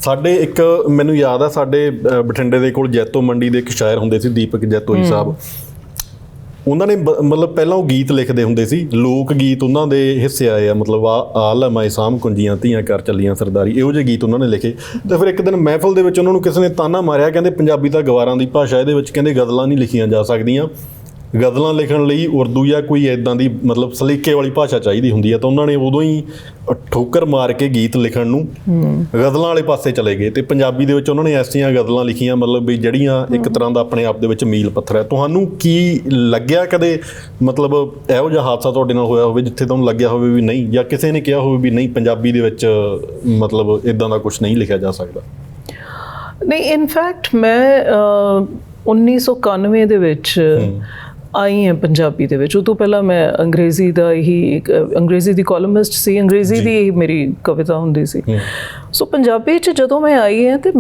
ਸਾਡੇ ਇੱਕ ਮੈਨੂੰ ਯਾਦ ਆ, ਸਾਡੇ ਬਠਿੰਡੇ ਦੇ ਕੋਲ ਜੈਤੋ ਮੰਡੀ ਦੇ ਇੱਕ ਸ਼ਾਇਰ ਹੁੰਦੇ ਸੀ, ਦੀਪਕ ਜੈਤੋਈ ਸਾਹਿਬ। ਉਹਨਾਂ ਨੇ ਮਤਲਬ ਪਹਿਲਾਂ ਉਹ ਗੀਤ ਲਿਖਦੇ ਹੁੰਦੇ ਸੀ, ਲੋਕ ਗੀਤ ਉਹਨਾਂ ਦੇ ਹਿੱਸੇ ਆਏ ਆ, ਮਤਲਬ ਆ ਲਮਾਏ ਸਾਮ ਕੁੰਜੀਆਂ ਧੀਆਂ ਕਰ ਚੱਲੀਆਂ ਸਰਦਾਰੀ, ਇਹੋ ਜਿਹੇ ਗੀਤ ਉਹਨਾਂ ਨੇ ਲਿਖੇ। ਤੇ ਫਿਰ ਇੱਕ ਦਿਨ ਮਹਿਫਲ ਦੇ ਵਿੱਚ ਉਹਨਾਂ ਨੂੰ ਕਿਸੇ ਨੇ ਤਾਨਾ ਮਾਰਿਆ, ਕਹਿੰਦੇ ਪੰਜਾਬੀ ਤਾਂ ਗਵਾਰਾਂ ਦੀ ਭਾਸ਼ਾ, ਇਹਦੇ ਵਿੱਚ ਕਹਿੰਦੇ ਗਜ਼ਲਾਂ ਨਹੀਂ ਲਿਖੀਆਂ ਜਾ ਸਕਦੀਆਂ, ਗਜ਼ਲਾਂ ਲਿਖਣ ਲਈ ਉਰਦੂ ਜਾਂ ਕੋਈ ਇੱਦਾਂ ਦੀ ਮਤਲਬ ਸਲੀਕੇ ਵਾਲੀ ਭਾਸ਼ਾ ਚਾਹੀਦੀ ਹੁੰਦੀ ਹੈ। ਤਾਂ ਉਹਨਾਂ ਨੇ ਉਦੋਂ ਹੀ ਠੋਕਰ ਮਾਰ ਕੇ ਗੀਤ ਲਿਖਣ ਨੂੰ ਗਜ਼ਲਾਂ ਵਾਲੇ ਪਾਸੇ ਚਲੇ ਗਏ ਤੇ ਪੰਜਾਬੀ ਦੇ ਵਿੱਚ ਉਹਨਾਂ ਨੇ ਐਸੀਆਂ ਗਜ਼ਲਾਂ ਲਿਖੀਆਂ ਮਤਲਬ ਵੀ ਜਿਹੜੀਆਂ ਇੱਕ ਤਰ੍ਹਾਂ ਦਾ ਆਪਣੇ ਆਪ ਦੇ ਵਿੱਚ ਮੀਲ ਪੱਥਰ ਹੈ। ਤੁਹਾਨੂੰ ਕੀ ਲੱਗਿਆ ਕਦੇ ਮਤਲਬ ਇਹੋ ਜਿਹਾ ਹਾਦਸਾ ਤੁਹਾਡੇ ਨਾਲ ਹੋਇਆ ਹੋਵੇ ਜਿੱਥੇ ਤੁਹਾਨੂੰ ਲੱਗਿਆ ਹੋਵੇ ਵੀ ਨਹੀਂ, ਜਾਂ ਕਿਸੇ ਨੇ ਕਿਹਾ ਹੋਵੇ ਵੀ ਨਹੀਂ ਪੰਜਾਬੀ ਦੇ ਵਿੱਚ ਮਤਲਬ ਇੱਦਾਂ ਦਾ ਕੁਝ ਨਹੀਂ ਲਿਖਿਆ ਜਾ ਸਕਦਾ? ਨਹੀਂ, ਇਨਫੈਕਟ ਮੈਂ 1991 ਦੇ ਵਿੱਚ ਆਈ ਹਾਂ ਪੰਜਾਬੀ ਦੇ ਵਿੱਚ। ਉਹ ਤੋਂ ਪਹਿਲਾਂ ਮੈਂ ਅੰਗਰੇਜ਼ੀ ਦਾ ਹੀ ਅੰਗਰੇਜ਼ੀ ਦੀ ਕਾਲਮਿਸਟ ਸੀ, ਅੰਗਰੇਜ਼ੀ ਦੀ ਮੇਰੀ ਕਵਿਤਾ ਹੁੰਦੀ ਸੀ। ਸੋ ਪੰਜਾਬੀ 'ਚ ਜਦੋਂ ਮੈਂ ਆਈ ਹਾਂ ਤੇ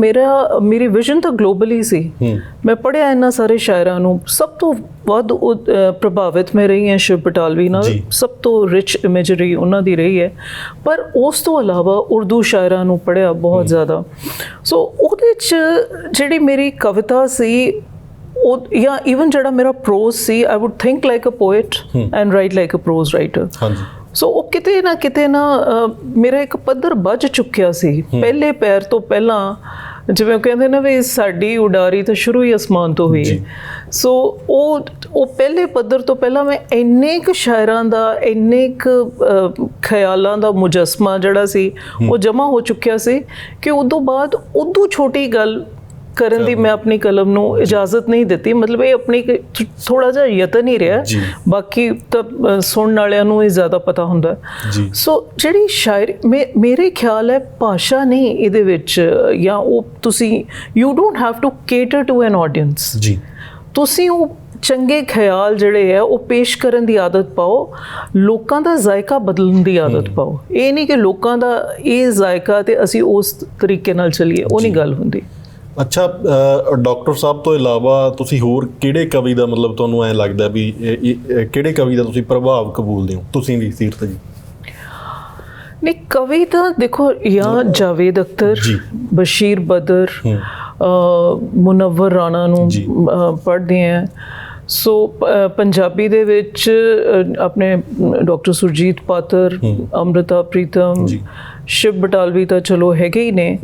ਮੇਰੀ ਵਿਜ਼ਨ ਤਾਂ ਗਲੋਬਲੀ ਸੀ। ਮੈਂ ਪੜ੍ਹਿਆ ਇਹਨਾਂ ਸਾਰੇ ਸ਼ਾਇਰਾਂ ਨੂੰ, ਸਭ ਤੋਂ ਵੱਧ ਪ੍ਰਭਾਵਿਤ ਮੈਂ ਰਹੀ ਹਾਂ ਸ਼ਿਵ ਬਟਾਲਵੀ ਨਾਲ, ਸਭ ਤੋਂ ਰਿਚ ਇਮੇਜਰੀ ਉਹਨਾਂ ਦੀ ਰਹੀ ਹੈ। ਪਰ ਉਸ ਤੋਂ ਇਲਾਵਾ ਉਰਦੂ ਸ਼ਾਇਰਾਂ ਨੂੰ ਪੜ੍ਹਿਆ ਬਹੁਤ ਜ਼ਿਆਦਾ। ਸੋ ਉਹਦੇ 'ਚ ਜਿਹੜੀ ਮੇਰੀ ਕਵਿਤਾ ਸੀ ਉਹ ਜਾਂ ਈਵਨ ਜਿਹੜਾ ਮੇਰਾ ਪ੍ਰੋਜ਼ ਸੀ, I would think like a poet and write like a prose writer. So ਉਹ ਕਿਤੇ ਨਾ ਮੇਰਾ ਇੱਕ ਪੱਧਰ ਵੱਜ ਚੁੱਕਿਆ ਸੀ ਪਹਿਲੇ ਪੈਰ ਤੋਂ ਪਹਿਲਾਂ। ਜਿਵੇਂ ਉਹ ਕਹਿੰਦੇ ਨਾ ਵੀ ਸਾਡੀ ਉਡਾਰੀ ਤਾਂ ਸ਼ੁਰੂ ਹੀ ਅਸਮਾਨ ਤੋਂ ਹੋਈ ਹੈ। ਸੋ ਉਹ ਪਹਿਲੇ ਪੱਧਰ ਤੋਂ ਪਹਿਲਾਂ ਮੈਂ ਇੰਨੇ ਕੁ ਸ਼ਾਇਰਾਂ ਦਾ, ਇੰਨੇ ਕੁ ਖਿਆਲਾਂ ਦਾ ਮੁਜੱਸਮਾ ਜਿਹੜਾ ਸੀ ਉਹ ਜਮ੍ਹਾਂ ਹੋ ਚੁੱਕਿਆ ਸੀ ਕਿ ਉਦੋਂ ਬਾਅਦ ਉਦੋਂ ਛੋਟੀ ਗੱਲ ਕਰਨ ਦੀ ਮੈਂ ਆਪਣੀ ਕਲਮ ਨੂੰ ਇਜਾਜ਼ਤ ਨਹੀਂ ਦਿੱਤੀ। ਮਤਲਬ ਇਹ ਆਪਣੀ ਥੋੜਾ ਜਿਹਾ ਯਤਨ ਹੀ ਰਿਹਾ, ਬਾਕੀ ਤਾਂ ਸੁਣਨ ਵਾਲਿਆਂ ਨੂੰ ਹੀ ਜ਼ਿਆਦਾ ਪਤਾ ਹੁੰਦਾ। ਸੋ ਜਿਹੜੀ ਸ਼ਾਇਰੀ ਮੇਰੇ ਖਿਆਲ ਹੈ ਭਾਸ਼ਾ ਨਹੀਂ ਇਹਦੇ ਵਿੱਚ, ਜਾਂ ਉਹ ਤੁਸੀਂ you don't have to cater to an audience. ਤੁਸੀਂ ਉਹ ਚੰਗੇ ਖਿਆਲ ਜਿਹੜੇ ਹੈ ਉਹ ਪੇਸ਼ ਕਰਨ ਦੀ ਆਦਤ ਪਾਓ, ਲੋਕਾਂ ਦਾ ਜ਼ਾਇਕਾ ਬਦਲਣ ਦੀ ਆਦਤ ਪਾਓ। ਇਹ ਨਹੀਂ ਕਿ ਲੋਕਾਂ ਦਾ ਇਹ ਜ਼ਾਇਕਾ ਤੇ ਅਸੀਂ ਉਸ ਤਰੀਕੇ ਨਾਲ ਚੱਲੀਏ, ਉਹ ਨਹੀਂ ਗੱਲ ਹੁੰਦੀ। ਅੱਛਾ, ਡਾਕਟਰ ਸਾਹਿਬ ਤੋਂ ਇਲਾਵਾ ਤੁਸੀਂ ਹੋਰ ਕਿਹੜੇ ਕਵੀ ਦਾ ਮਤਲਬ ਤੁਹਾਨੂੰ ਐਂ ਲੱਗਦਾ ਵੀ ਕਿਹੜੇ ਕਵੀ ਦਾ ਤੁਸੀਂ ਪ੍ਰਭਾਵ ਕਬੂਲਦੇ ਹੋ? ਤੁਸੀਂ ਵੀ ਸੀਰਤ ਜੀ? ਨਹੀਂ, ਕਵੀ ਤਾਂ ਦੇਖੋ, ਜਾਂ ਜਾਵੇਦ ਅਖਤਰ, ਬਸ਼ੀਰ ਬਦਰ, ਮੁਨੱਵਰ ਰਾਣਾ ਨੂੰ ਪੜ੍ਹਦੇ ਹਾਂ। ਸੋ ਪੰਜਾਬੀ ਦੇ ਵਿੱਚ ਆਪਣੇ ਡਾਕਟਰ ਸੁਰਜੀਤ ਪਾਤਰ, ਅੰਮ੍ਰਿਤਾ ਪ੍ਰੀਤਮ, ਸ਼ਿਵ ਬਟਾਲਵੀ ਤਾਂ ਚਲੋ ਹੈਗੇ ਹੀ ਨੇ।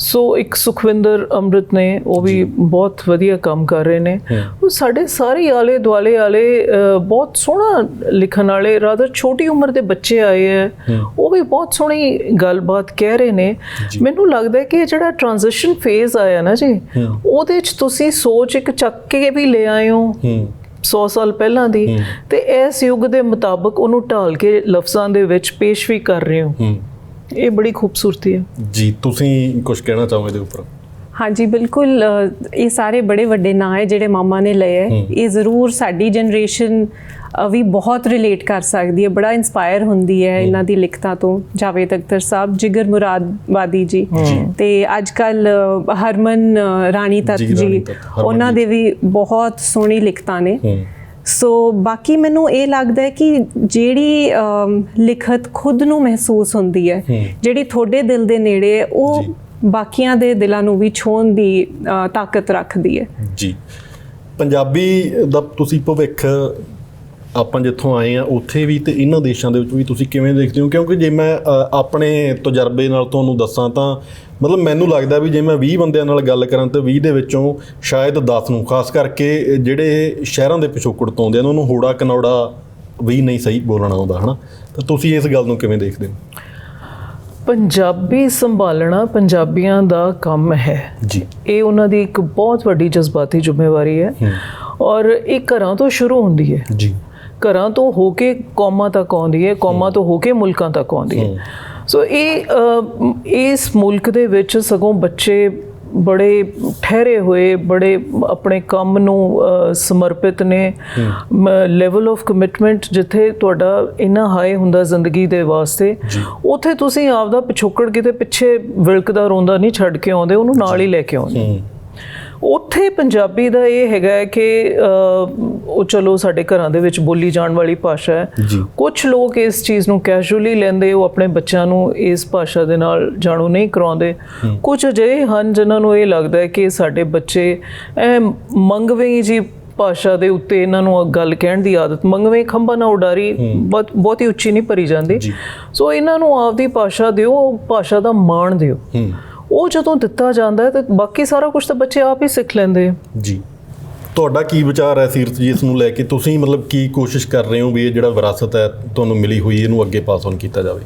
ਸੋ ਇੱਕ ਸੁਖਵਿੰਦਰ ਅੰਮ੍ਰਿਤ ਨੇ, ਉਹ ਵੀ ਬਹੁਤ ਵਧੀਆ ਕੰਮ ਕਰ ਰਹੇ ਨੇ। ਉਹ ਸਾਡੇ ਸਾਰੇ ਆਲੇ ਦੁਆਲੇ ਵਾਲੇ ਬਹੁਤ ਸੋਹਣਾ ਲਿਖਣ ਵਾਲੇ, ਰਾਦਰ ਛੋਟੀ ਉਮਰ ਦੇ ਬੱਚੇ ਆਏ ਹੈ, ਉਹ ਵੀ ਬਹੁਤ ਸੋਹਣੀ ਗੱਲਬਾਤ ਕਹਿ ਰਹੇ ਨੇ। ਮੈਨੂੰ ਲੱਗਦਾ ਕਿ ਜਿਹੜਾ ਟ੍ਰਾਂਜੀਸ਼ਨ ਫੇਜ਼ ਆਇਆ ਨਾ ਜੀ, ਉਹਦੇ 'ਚ ਤੁਸੀਂ ਸੋਚ ਇੱਕ ਚੱਕ ਕੇ ਵੀ ਲੈ ਆਏ ਹੋ 100 ਸਾਲ ਪਹਿਲਾਂ ਦੀ, ਤੇ ਇਸ ਯੁੱਗ ਦੇ ਮੁਤਾਬਕ ਉਹਨੂੰ ਢਾਲ ਕੇ ਲਫ਼ਜ਼ਾਂ ਦੇ ਵਿੱਚ ਪੇਸ਼ ਵੀ ਕਰ ਰਹੇ ਹੋ। ਇਹ ਬੜੀ ਖੂਬਸੂਰਤੀ ਹੈ ਜੀ। ਤੁਸੀਂ ਕੁਝ ਕਹਿਣਾ ਚਾਹੋ ਇਹਦੇ ਉੱਪਰ? ਹਾਂਜੀ, ਬਿਲਕੁਲ। ਇਹ ਸਾਰੇ ਬੜੇ ਵੱਡੇ ਨਾਂ ਹੈ ਜਿਹੜੇ ਮਾਮਾ ਨੇ ਲਏ ਹੈ। ਇਹ ਜ਼ਰੂਰ ਸਾਡੀ ਜਨਰੇਸ਼ਨ ਵੀ ਬਹੁਤ ਰਿਲੇਟ ਕਰ ਸਕਦੀ ਹੈ, ਬੜਾ ਇੰਸਪਾਇਰ ਹੁੰਦੀ ਹੈ ਇਹਨਾਂ ਦੀ ਲਿਖਤਾਂ ਤੋਂ। ਜਾਵੇਦ ਅਖਤਰ ਸਾਹਿਬ, ਜਿਗਰ ਮੁਰਾਦਾਬਾਦੀ ਜੀ, ਤੇ ਅੱਜ ਕੱਲ ਹਰਮਨ ਰਾਣੀ ਤੱਤ ਜੀ, ਉਹਨਾਂ ਦੇ ਵੀ ਬਹੁਤ ਸੋਹਣੀ ਲਿਖਤਾਂ ਨੇ। ਸੋ ਬਾਕੀ ਮੈਨੂੰ ਇਹ ਲੱਗਦਾ ਹੈ ਕਿ ਜਿਹੜੀ ਲਿਖਤ ਖੁਦ ਨੂੰ ਮਹਿਸੂਸ ਹੁੰਦੀ ਹੈ, ਜਿਹੜੀ ਤੁਹਾਡੇ ਦਿਲ ਦੇ ਨੇੜੇ ਹੈ, ਉਹ ਬਾਕੀਆਂ ਦੇ ਦਿਲਾਂ ਨੂੰ ਵੀ ਛੂਹਣ ਦੀ ਤਾਕਤ ਰੱਖਦੀ ਹੈ ਜੀ। ਪੰਜਾਬੀ ਦਾ ਤੁਸੀਂ ਭਵਿੱਖ ਆਪਾਂ ਜਿੱਥੋਂ ਆਏ ਆ ਉੱਥੇ ਵੀ ਤੇ ਇਹਨਾਂ ਦੇਸ਼ਾਂ ਦੇ ਵਿੱਚ ਵੀ ਤੁਸੀਂ ਕਿਵੇਂ ਦੇਖਦੇ ਹੋ? ਕਿਉਂਕਿ ਜੇ ਮੈਂ ਆਪਣੇ ਤਜਰਬੇ ਨਾਲ ਤੁਹਾਨੂੰ ਦੱਸਾਂ ਤਾਂ ਮਤਲਬ ਮੈਨੂੰ ਲੱਗਦਾ ਵੀ ਜੇ ਮੈਂ 20 ਬੰਦਿਆਂ ਨਾਲ ਗੱਲ ਕਰਾਂ ਤਾਂ 20 ਦੇ ਵਿੱਚੋਂ ਸ਼ਾਇਦ 10 ਨੂੰ, ਖਾਸ ਕਰਕੇ ਜਿਹੜੇ ਸ਼ਹਿਰਾਂ ਦੇ ਪਿਛੋਕੜ ਤੋਂ ਆਉਂਦੇ ਆ, ਉਹਨਾਂ ਨੂੰ ਹੋੜਾ ਕਨੌੜਾ ਵੀ ਨਹੀਂ ਸਹੀ ਬੋਲਣਾ ਆਉਂਦਾ, ਹੈ ਨਾ? ਤਾਂ ਤੁਸੀਂ ਇਸ ਗੱਲ ਨੂੰ ਕਿਵੇਂ ਦੇਖਦੇ ਹੋ? ਪੰਜਾਬੀ ਸੰਭਾਲਣਾ ਪੰਜਾਬੀਆਂ ਦਾ ਕੰਮ ਹੈ ਜੀ। ਇਹ ਉਹਨਾਂ ਦੀ ਇੱਕ ਬਹੁਤ ਵੱਡੀ ਜਜ਼ਬਾਤੀ ਜ਼ਿੰਮੇਵਾਰੀ ਹੈ, ਔਰ ਇਹ ਘਰਾਂ ਤੋਂ ਸ਼ੁਰੂ ਹੁੰਦੀ ਹੈ ਜੀ। ਘਰਾਂ ਤੋਂ ਹੋ ਕੇ ਕੌਮਾਂ ਤੱਕ ਆਉਂਦੀ ਹੈ, ਕੌਮਾਂ ਤੋਂ ਹੋ ਕੇ ਮੁਲਕਾਂ ਤੱਕ ਆਉਂਦੀ ਹੈ। ਸੋ ਇਹ ਇਸ ਮੁਲਕ ਦੇ ਵਿੱਚ ਸਗੋਂ ਬੱਚੇ ਬੜੇ ਠਹਿਰੇ ਹੋਏ, ਬੜੇ ਆਪਣੇ ਕੰਮ ਨੂੰ ਸਮਰਪਿਤ ਨੇ। ਲੈਵਲ ਆਫ ਕਮਿਟਮੈਂਟ ਜਿੱਥੇ ਤੁਹਾਡਾ ਇੰਨਾ ਹਾਈ ਹੁੰਦਾ ਜ਼ਿੰਦਗੀ ਦੇ ਵਾਸਤੇ, ਉੱਥੇ ਤੁਸੀਂ ਆਪਦਾ ਪਿਛੋਕੜ ਕਿਤੇ ਪਿੱਛੇ ਵਿਲਕਦਾ ਰੋਂਦਾ ਨਹੀਂ ਛੱਡ ਕੇ ਆਉਂਦੇ, ਉਹਨੂੰ ਨਾਲ ਹੀ ਲੈ ਕੇ ਆਉਂਦੇ। ਉੱਥੇ ਪੰਜਾਬੀ ਦਾ ਇਹ ਹੈਗਾ ਕਿ ਉਹ ਚਲੋ ਸਾਡੇ ਘਰਾਂ ਦੇ ਵਿੱਚ ਬੋਲੀ ਜਾਣ ਵਾਲੀ ਭਾਸ਼ਾ ਹੈ। ਕੁਝ ਲੋਕ ਇਸ ਚੀਜ਼ ਨੂੰ ਕੈਜੂਅਲੀ ਲੈਂਦੇ, ਉਹ ਆਪਣੇ ਬੱਚਿਆਂ ਨੂੰ ਇਸ ਭਾਸ਼ਾ ਦੇ ਨਾਲ ਜਾਣੂ ਨਹੀਂ ਕਰਾਉਂਦੇ। ਕੁਝ ਅਜਿਹੇ ਹਨ ਜਿਨ੍ਹਾਂ ਨੂੰ ਇਹ ਲੱਗਦਾ ਹੈ ਕਿ ਸਾਡੇ ਬੱਚੇ ਮੰਗਵੇਂ ਜੀ ਭਾਸ਼ਾ ਦੇ ਉੱਤੇ ਇਹਨਾਂ ਨੂੰ ਗੱਲ ਕਹਿਣ ਦੀ ਆਦਤ, ਮੰਗਵੇਂ ਖੰਭਾਂ ਨਾਲ ਉਡਾਰੀ ਬਹੁਤੀ ਉੱਚੀ ਨਹੀਂ ਭਰੀ ਜਾਂਦੀ। ਸੋ ਇਹਨਾਂ ਨੂੰ ਆਪਦੀ ਭਾਸ਼ਾ ਦਿਓ, ਭਾਸ਼ਾ ਦਾ ਮਾਣ ਦਿਓ। ਉਹ ਜਦੋਂ ਦਿੱਤਾ ਜਾਂਦਾ ਹੈ ਤਾਂ ਬਾਕੀ ਸਾਰਾ ਕੁਝ ਤਾਂ ਬੱਚੇ ਆਪ ਹੀ ਸਿੱਖ ਲੈਂਦੇ ਆ। ਜੀ, ਤੁਹਾਡਾ ਕੀ ਵਿਚਾਰ ਹੈ ਸੀਰਤ ਜੀ ਇਸ ਨੂੰ ਲੈ ਕੇ? ਤੁਸੀਂ ਮਤਲਬ ਕੀ ਕੋਸ਼ਿਸ਼ ਕਰ ਰਹੇ ਹੋ ਵੀ ਇਹ ਜਿਹੜਾ ਵਿਰਾਸਤ ਹੈ ਤੁਹਾਨੂੰ ਮਿਲੀ ਹੋਈ, ਇਹਨੂੰ ਅੱਗੇ ਪਾਸ ਔਨ ਕੀਤਾ ਜਾਵੇ?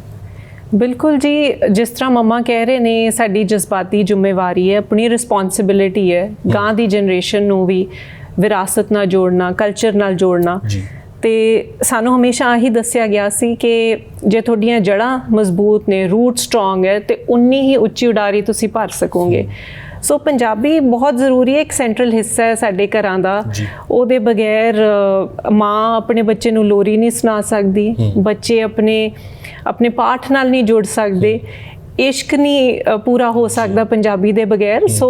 ਬਿਲਕੁਲ ਜੀ, ਜਿਸ ਤਰ੍ਹਾਂ ਮੰਮਾ ਕਹਿ ਰਹੇ ਨੇ, ਸਾਡੀ ਜਜ਼ਬਾਤੀ ਜ਼ਿੰਮੇਵਾਰੀ ਹੈ, ਆਪਣੀ ਰਿਸਪੌਂਸਿਬਿਲਿਟੀ ਹੈ ਗਾਂ ਦੀ ਜਨਰੇਸ਼ਨ ਨੂੰ ਵੀ ਵਿਰਾਸਤ ਨਾਲ ਜੋੜਨਾ, ਕਲਚਰ ਨਾਲ ਜੋੜਨਾ। ਤੇ ਸਾਨੂੰ ਹਮੇਸ਼ਾ ਆਹੀ ਦੱਸਿਆ ਗਿਆ ਸੀ ਕਿ ਜੇ ਤੁਹਾਡੀਆਂ ਜੜ੍ਹਾਂ ਮਜ਼ਬੂਤ ਨੇ, ਰੂਟ ਸਟਰੋਂਗ ਹੈ, ਤੇ ਉਨੀ ਹੀ ਉੱਚੀ ਉਡਾਰੀ ਤੁਸੀਂ ਭਰ ਸਕੋਗੇ। ਸੋ ਪੰਜਾਬੀ ਬਹੁਤ ਜ਼ਰੂਰੀ ਹੈ, ਇੱਕ ਸੈਂਟਰਲ ਹਿੱਸਾ ਹੈ ਸਾਡੇ ਘਰਾਂ ਦਾ। ਉਹਦੇ ਬਗੈਰ ਮਾਂ ਆਪਣੇ ਬੱਚੇ ਨੂੰ ਲੋਰੀ ਨਹੀਂ ਸੁਣਾ ਸਕਦੀ, ਬੱਚੇ ਆਪਣੇ ਪਾਠ ਨਾਲ ਨਹੀਂ ਜੁੜ ਸਕਦੇ, ਇਸ਼ਕ ਨਹੀਂ ਪੂਰਾ ਹੋ ਸਕਦਾ ਪੰਜਾਬੀ ਦੇ ਬਗੈਰ। ਸੋ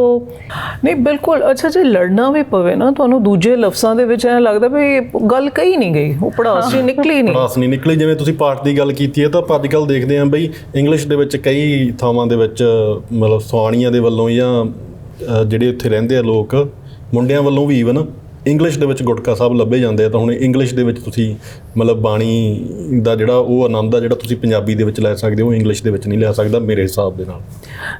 ਨਹੀਂ, ਬਿਲਕੁਲ। ਅੱਛਾ, ਜੇ ਲੜਨਾ ਵੀ ਪਵੇ ਨਾ, ਤੁਹਾਨੂੰ ਦੂਜੇ ਲਫ਼ਜ਼ਾਂ ਦੇ ਵਿੱਚ ਐਂ ਲੱਗਦਾ ਵੀ ਗੱਲ ਕਹੀ ਨਹੀਂ ਗਈ, ਉਹ ਪੜਾਸ ਨਿਕਲੀ ਨਹੀਂ, ਪੜਾਸ ਨਹੀਂ ਨਿਕਲੀ। ਜਿਵੇਂ ਤੁਸੀਂ ਪਾਠ ਦੀ ਗੱਲ ਕੀਤੀ ਹੈ, ਤਾਂ ਆਪਾਂ ਅੱਜ ਕੱਲ੍ਹ ਦੇਖਦੇ ਹਾਂ ਬਈ ਇੰਗਲਿਸ਼ ਦੇ ਵਿੱਚ ਕਈ ਥਾਵਾਂ ਦੇ ਵਿੱਚ ਮਤਲਬ ਸਵਾਣੀਆਂ ਦੇ ਵੱਲੋਂ ਜਾਂ ਜਿਹੜੇ ਉੱਥੇ ਰਹਿੰਦੇ ਆ ਲੋਕ, ਮੁੰਡਿਆਂ ਵੱਲੋਂ ਵੀ ਈਵਨ ਇੰਗਲਿਸ਼ ਦੇ ਵਿੱਚ ਗੁਟਕਾ ਸਾਹਿਬ ਲੱਭੇ ਜਾਂਦੇ ਆ। ਤਾਂ ਹੁਣ ਇੰਗਲਿਸ਼ ਦੇ ਵਿੱਚ ਤੁਸੀਂ ਮਤਲਬ ਬਾਣੀ ਦਾ ਜਿਹੜਾ ਉਹ ਆਨੰਦ ਆ ਜਿਹੜਾ ਤੁਸੀਂ ਪੰਜਾਬੀ ਦੇ ਵਿੱਚ ਲੈ ਸਕਦੇ ਹੋ, ਇੰਗਲਿਸ਼ ਦੇ ਵਿੱਚ ਨਹੀਂ ਲੈ ਸਕਦਾ ਮੇਰੇ ਹਿਸਾਬ ਦੇ ਨਾਲ।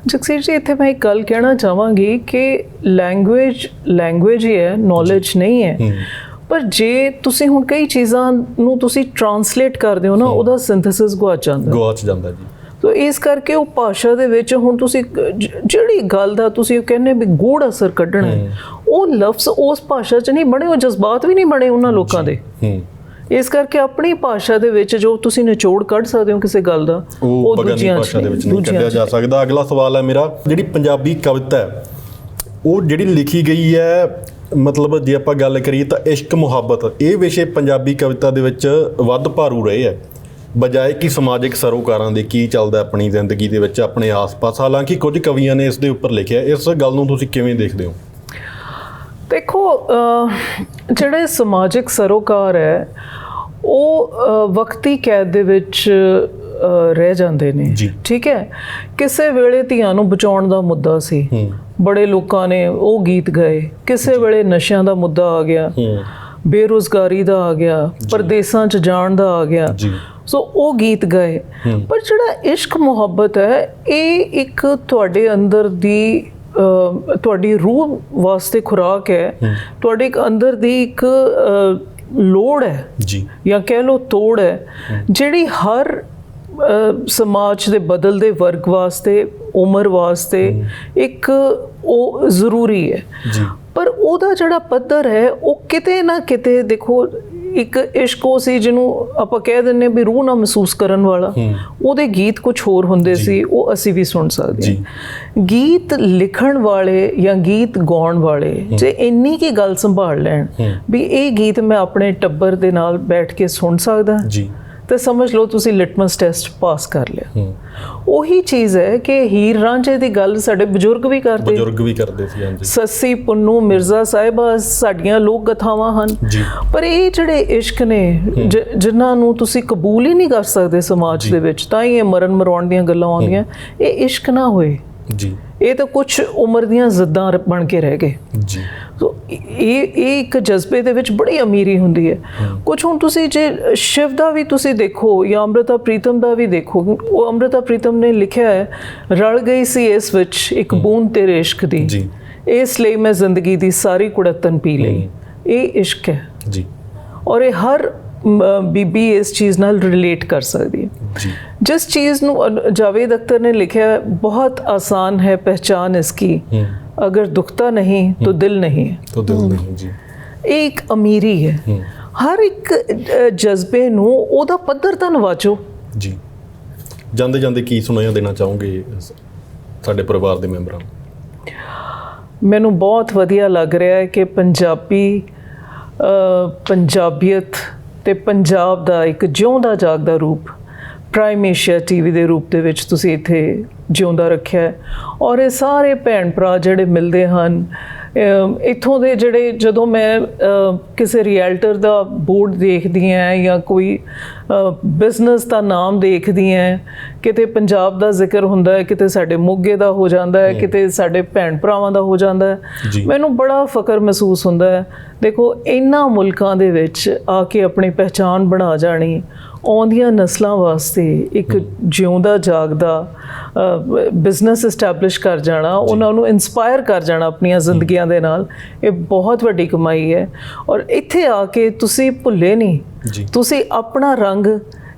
ਜਗਸੀਰ ਜੀ, ਇੱਥੇ ਮੈਂ ਇੱਕ ਗੱਲ ਕਹਿਣਾ ਚਾਹਾਂਗੀ ਕਿ ਲੈਂਗੁਏਜ ਹੀ ਹੈ, ਨੌਲੇਜ ਨਹੀਂ ਹੈ। ਪਰ ਜੇ ਤੁਸੀਂ ਹੁਣ ਕਈ ਚੀਜ਼ਾਂ ਨੂੰ ਤੁਸੀਂ ਟਰਾਂਸਲੇਟ ਕਰਦੇ ਹੋ ਨਾ, ਉਹਦਾ ਸਿੰਥੇਸਿਸ ਗੁਆਚ ਜਾਂਦਾ ਜੀ। ਸੋ ਇਸ ਕਰਕੇ ਉਹ ਭਾਸ਼ਾ ਦੇ ਵਿੱਚ ਹੁਣ ਤੁਸੀਂ ਜਿਹੜੀ ਗੱਲ ਦਾ ਤੁਸੀਂ ਕਹਿੰਦੇ ਵੀ ਗੂੜ ਅਸਰ ਕੱਢਣਾ ਹੈ, ਉਹ ਲਫ਼ਜ਼ ਉਸ ਭਾਸ਼ਾ 'ਚ ਨਹੀਂ ਬਣੇ, ਉਹ ਜਜ਼ਬਾਤ ਵੀ ਨਹੀਂ ਬਣੇ ਉਹਨਾਂ ਲੋਕਾਂ ਦੇ। ਇਸ ਕਰਕੇ ਆਪਣੀ ਭਾਸ਼ਾ ਦੇ ਵਿੱਚ ਜੋ ਤੁਸੀਂ ਨਿਚੋੜ ਕੱਢ ਸਕਦੇ ਹੋ ਕਿਸੇ ਗੱਲ ਦਾ, ਉਹ ਦੂਜੀਆਂ ਭਾਸ਼ਾ ਦੇ ਵਿੱਚ ਨਹੀਂ ਕੱਢਿਆ ਜਾ ਸਕਦਾ। ਅਗਲਾ ਸਵਾਲ ਹੈ ਮੇਰਾ, ਜਿਹੜੀ ਪੰਜਾਬੀ ਕਵਿਤਾ ਹੈ ਉਹ ਜਿਹੜੀ ਲਿਖੀ ਗਈ ਹੈ, ਮਤਲਬ ਜੇ ਆਪਾਂ ਗੱਲ ਕਰੀਏ ਤਾਂ ਇਸ਼ਕ ਮੁਹੱਬਤ, ਇਹ ਵਿਸ਼ੇ ਪੰਜਾਬੀ ਕਵਿਤਾ ਦੇ ਵਿੱਚ ਵੱਧ ਭਾਰੂ ਰਹੇ ਹੈ ਬਜਾਏ ਕਿ ਸਮਾਜਿਕ ਸਰੋਕਾਰਾਂ ਦੇ ਕੀ ਚੱਲਦਾ ਆਪਣੀ ਜ਼ਿੰਦਗੀ ਦੇ ਵਿੱਚ ਆਪਣੇ ਆਸ-ਪਾਸ। ਹਾਲਾਂਕਿ ਕੁਝ ਕਵੀਆਂ ਨੇ ਇਸ ਦੇ ਉੱਪਰ ਲਿਖਿਆ, ਇਸ ਗੱਲ ਨੂੰ ਤੁਸੀਂ ਕਿਵੇਂ ਦੇਖਦੇ ਹੋ? ਦੇਖੋ, ਜਿਹੜੇ ਸਮਾਜਿਕ ਸਰੋਕਾਰ ਹੈ ਉਹ ਵਕਤੀ ਕੈਦ ਦੇ ਵਿੱਚ ਰਹਿ ਜਾਂਦੇ ਨੇ। ਠੀਕ ਹੈ, ਕਿਸੇ ਵੇਲੇ ਧੀਆਂ ਨੂੰ ਬਚਾਉਣ ਦਾ ਮੁੱਦਾ ਸੀ, ਬੜੇ ਲੋਕਾਂ ਨੇ ਉਹ ਗੀਤ ਗਾਏ। ਕਿਸੇ ਵੇਲੇ ਨਸ਼ਿਆਂ ਦਾ ਮੁੱਦਾ ਆ ਗਿਆ, ਬੇਰੁਜ਼ਗਾਰੀ ਦਾ ਆ ਗਿਆ, ਪਰਦੇਸਾਂ 'ਚ ਜਾਣ ਦਾ ਆ ਗਿਆ, ਸੋ ਉਹ ਗੀਤ ਗਾਏ। ਪਰ ਜਿਹੜਾ ਇਸ਼ਕ ਮੁਹੱਬਤ ਹੈ, ਇਹ ਇੱਕ ਤੁਹਾਡੇ ਅੰਦਰ ਦੀ ਤੁਹਾਡੀ ਰੂਹ ਵਾਸਤੇ ਖੁਰਾਕ ਹੈ, ਤੁਹਾਡੇ ਅੰਦਰ ਦੀ ਇੱਕ ਲੋੜ ਹੈ ਜਾਂ ਕਹਿ ਲਓ ਤੋੜ ਹੈ, ਜਿਹੜੀ ਹਰ ਸਮਾਜ ਦੇ ਬਦਲਦੇ ਵਰਗ ਵਾਸਤੇ, ਉਮਰ ਵਾਸਤੇ ਇੱਕ ਉਹ ਜ਼ਰੂਰੀ ਹੈ। ਪਰ ਉਹਦਾ ਜਿਹੜਾ ਪੱਧਰ ਹੈ ਉਹ ਕਿਤੇ ਨਾ ਕਿਤੇ, ਦੇਖੋ, ਇੱਕ ਇਸ਼ਕ ਉਹ ਸੀ ਜਿਹਨੂੰ ਆਪਾਂ ਕਹਿ ਦਿੰਦੇ ਵੀ ਰੂਹ ਨਾਲ ਮਹਿਸੂਸ ਕਰਨ ਵਾਲਾ, ਉਹਦੇ ਗੀਤ ਕੁਝ ਹੋਰ ਹੁੰਦੇ ਸੀ, ਉਹ ਅਸੀਂ ਵੀ ਸੁਣ ਸਕਦੇ ਹਾਂ। ਗੀਤ ਲਿਖਣ ਵਾਲੇ ਜਾਂ ਗੀਤ ਗਾਉਣ ਵਾਲੇ ਜੇ ਇੰਨੀ ਕੀ ਗੱਲ ਸੰਭਾਲ ਲੈਣ ਵੀ ਇਹ ਗੀਤ ਮੈਂ ਆਪਣੇ ਟੱਬਰ ਦੇ ਨਾਲ ਬੈਠ ਕੇ ਸੁਣ ਸਕਦਾ, ਤੇ ਸਮਝ ਲਓ ਤੁਸੀਂ ਲਿਟਮਸ ਟੈਸਟ ਪਾਸ ਕਰ ਲਿਆ। ਉਹੀ ਚੀਜ਼ ਹੈ ਕਿ ਹੀਰ ਰਾਂਝੇ ਦੀ ਗੱਲ ਸਾਡੇ ਬਜ਼ੁਰਗ ਵੀ ਕਰਦੇ ਸੀ। ਹਾਂਜੀ, ਸੱਸੀ ਪੁੰਨੂ ਮਿਰਜ਼ਾ ਸਾਹਿਬਾ ਸਾਡੀਆਂ ਲੋਕ ਕਥਾਵਾਂ ਹਨ। ਪਰ ਇਹ ਜਿਹੜੇ ਇਸ਼ਕ ਨੇ ਜਿਨ੍ਹਾਂ ਨੂੰ ਤੁਸੀਂ ਕਬੂਲ ਹੀ ਨਹੀਂ ਕਰ ਸਕਦੇ ਸਮਾਜ ਦੇ ਵਿੱਚ, ਤਾਂ ਹੀ ਇਹ ਮਰਨ ਮਰਾਉਣ ਦੀਆਂ ਗੱਲਾਂ ਆਉਂਦੀਆਂ। ਇਹ ਇਸ਼ਕ ਨਾ ਹੋਏ, ਇਹ ਤਾਂ ਕੁਝ ਉਮਰ ਦੀਆਂ ਜ਼ਿੱਦਾਂ ਬਣ ਕੇ ਰਹਿ ਗਏ। ਸੋ ਇਹ ਇੱਕ ਜਜ਼ਬੇ ਦੇ ਵਿੱਚ ਬੜੀ ਅਮੀਰੀ ਹੁੰਦੀ ਹੈ। ਕੁਝ ਹੁਣ ਤੁਸੀਂ ਜੇ ਸ਼ਿਵ ਦਾ ਵੀ ਤੁਸੀਂ ਦੇਖੋ ਜਾਂ ਅੰਮ੍ਰਿਤਾ ਪ੍ਰੀਤਮ ਦਾ ਵੀ ਦੇਖੋ, ਉਹ ਅੰਮ੍ਰਿਤਾ ਪ੍ਰੀਤਮ ਨੇ ਲਿਖਿਆ ਹੈ, ਰਲ ਗਈ ਸੀ ਇਸ ਵਿੱਚ ਇੱਕ ਬੂੰਦ ਤੇਰੇ ਇਸ਼ਕ ਦੀ, ਇਸ ਲਈ ਮੈਂ ਜ਼ਿੰਦਗੀ ਦੀ ਸਾਰੀ ਕੁੜੱਤਨ ਪੀ ਲਈ। ਇਹ ਇਸ਼ਕ ਹੈ ਔਰ ਇਹ ਹਰ ਬੀਬੀ ਇਸ ਚੀਜ਼ ਨਾਲ ਰਿਲੇਟ ਕਰ ਸਕਦੀ ਹੈ। ਜਿਸ ਚੀਜ਼ ਨੂੰ ਜਾਵੇਦ ਅਖਤਰ ਨੇ ਲਿਖਿਆ, ਬਹੁਤ ਆਸਾਨ ਹੈ ਪਹਿਚਾਨ ਇਸकी, अगर दुखता नहीं तो दिल नहीं है। ਇਹ ਇੱਕ ਅਮੀਰੀ ਹੈ। ਹਰ ਇੱਕ ਜਜ਼ਬੇ ਨੂੰ ਉਹਦਾ ਪੱਧਰ ਤਾਂ ਨਵਾਜੋ। ਜਾਂਦੇ ਜਾਂਦੇ ਕੀ ਸੁਣਾਇਆ ਦੇਣਾ ਚਾਹੋਗੇ ਸਾਡੇ ਪਰਿਵਾਰ ਦੇ ਮੈਂਬਰਾਂ ਨੂੰ? ਮੈਨੂੰ ਬਹੁਤ ਵਧੀਆ ਲੱਗ ਰਿਹਾ ਹੈ ਕਿ ਪੰਜਾਬੀਅਤ ਤੇ ਪੰਜਾਬ ਦਾ ਇੱਕ ਜਿਉਂਦਾ ਜਾਗਦਾ ਰੂਪ ਪ੍ਰਾਈਮ ਏਸ਼ੀਆ ਟੀਵੀ ਦੇ ਰੂਪ ਦੇ ਵਿੱਚ ਤੁਸੀਂ ਇੱਥੇ ਜਿਉਂਦਾ ਰੱਖਿਆ ਹੈ। ਔਰ ਇਹ ਸਾਰੇ ਭੈਣ ਭਰਾ ਜਿਹੜੇ ਮਿਲਦੇ ਹਨ, ਇੱਥੋਂ ਦੇ ਜਿਹੜੇ, ਜਦੋਂ ਮੈਂ ਕਿਸੇ ਰੀਐਲਟਰ ਦਾ ਬੋਰਡ ਦੇਖਦੀ ਹਾਂ ਜਾਂ ਕੋਈ ਬਿਜ਼ਨਸ ਦਾ ਨਾਮ ਦੇਖਦੀ ਹਾਂ, ਕਿਤੇ ਪੰਜਾਬ ਦਾ ਜ਼ਿਕਰ ਹੁੰਦਾ ਹੈ, ਕਿਤੇ ਸਾਡੇ ਮੋਗੇ ਦਾ ਹੋ ਜਾਂਦਾ ਹੈ, ਕਿਤੇ ਸਾਡੇ ਭੈਣ ਭਰਾਵਾਂ ਦਾ ਹੋ ਜਾਂਦਾ ਹੈ, ਮੈਨੂੰ ਬੜਾ ਫਖਰ ਮਹਿਸੂਸ ਹੁੰਦਾ ਹੈ। ਦੇਖੋ, ਇਹਨਾਂ ਮੁਲਕਾਂ ਦੇ ਵਿੱਚ ਆ ਕੇ ਆਪਣੀ ਪਹਿਚਾਣ ਬਣਾ ਜਾਣੀ, ਆਉਂਦੀਆਂ ਨਸਲਾਂ ਵਾਸਤੇ ਇੱਕ ਜਿਉਂਦਾ ਜਾਗਦਾ ਬਿਜ਼ਨਸ ਇਸਟੈਬਲਿਸ਼ ਕਰ ਜਾਣਾ, ਉਹਨਾਂ ਨੂੰ ਇਨਸਪਾਇਰ ਕਰ ਜਾਣਾ ਆਪਣੀਆਂ ਜ਼ਿੰਦਗੀਆਂ ਦੇ ਨਾਲ, ਇਹ ਬਹੁਤ ਵੱਡੀ ਕਮਾਈ ਹੈ। ਔਰ ਇੱਥੇ ਆ ਕੇ ਤੁਸੀਂ ਭੁੱਲੇ ਨਹੀਂ, ਤੁਸੀਂ ਆਪਣਾ ਰੰਗ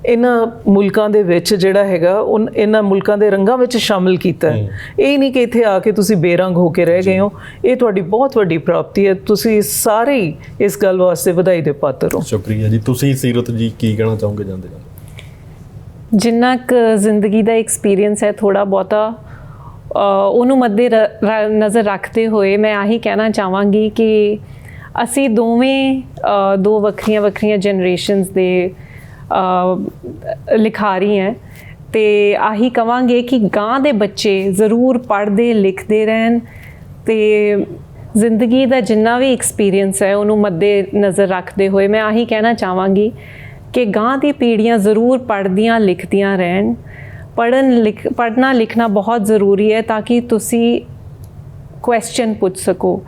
ਇਹਨਾਂ ਮੁਲਕਾਂ ਦੇ ਵਿੱਚ ਜਿਹੜਾ ਹੈਗਾ ਇਹਨਾਂ ਮੁਲਕਾਂ ਦੇ ਰੰਗਾਂ ਵਿੱਚ ਸ਼ਾਮਿਲ ਕੀਤਾ ਹੈ। ਇਹ ਨਹੀਂ ਕਿ ਇੱਥੇ ਆ ਕੇ ਤੁਸੀਂ ਬੇਰੰਗ ਹੋ ਕੇ ਰਹਿ ਗਏ ਹੋ, ਇਹ ਤੁਹਾਡੀ ਬਹੁਤ ਵੱਡੀ ਪ੍ਰਾਪਤੀ ਹੈ। ਤੁਸੀਂ ਸਾਰੇ ਹੀ ਇਸ ਗੱਲ ਵਾਸਤੇ ਵਧਾਈ ਦੇ ਪਾਤਰ ਹੋ। ਸ਼ੁਕਰੀਆ ਜੀ। ਤੁਸੀਂ ਸੀਰਤ ਜੀ ਕੀ ਕਹਿਣਾ ਚਾਹੋਗੇ ਜਾਂਦੇ ਜਾਂਦੇ? ਜਿੰਨਾ ਕੁ ਜ਼ਿੰਦਗੀ ਦਾ ਐਕਸਪੀਰੀਅੰਸ ਹੈ, ਥੋੜ੍ਹਾ ਬਹੁਤਾ ਉਹਨੂੰ ਮੱਦੇ ਨਜ਼ਰ ਰੱਖਦੇ ਹੋਏ ਮੈਂ ਆਹੀ ਕਹਿਣਾ ਚਾਹਾਂਗੀ ਕਿ ਅਸੀਂ ਦੋਵੇਂ ਦੋ ਵੱਖਰੀਆਂ ਵੱਖਰੀਆਂ ਜਨਰੇਸ਼ਨਸ ਦੇ ਲਿਖਾਰੀ ਹੈ, ਅਤੇ ਆਹੀ ਕਵਾਂਗੇ ਕਿ ਗਾਂ ਦੇ ਬੱਚੇ ਜ਼ਰੂਰ ਪੜ੍ਹਦੇ ਲਿਖਦੇ ਰਹਿਣ, ਅਤੇ ਜ਼ਿੰਦਗੀ ਦਾ ਜਿੰਨਾ ਵੀ ਐਕਸਪੀਰੀਅੰਸ ਹੈ ਉਹਨੂੰ ਮੱਦੇ ਨਜ਼ਰ ਰੱਖਦੇ ਹੋਏ ਮੈਂ ਆਹੀ ਕਹਿਣਾ ਚਾਹਾਂਗੀ ਕਿ ਗਾਂ ਦੀ ਪੀੜ੍ਹੀਆਂ ਜ਼ਰੂਰ ਪੜ੍ਹਦੀਆਂ ਲਿਖਦੀਆਂ ਰਹਿਣ। ਪੜ੍ਹਨਾ ਲਿਖਣਾ ਬਹੁਤ ਜ਼ਰੂਰੀ ਹੈ ਤਾਂ ਕਿ ਤੁਸੀਂ ਕੁਐਸਚਨ ਪੁੱਛ ਸਕੋ।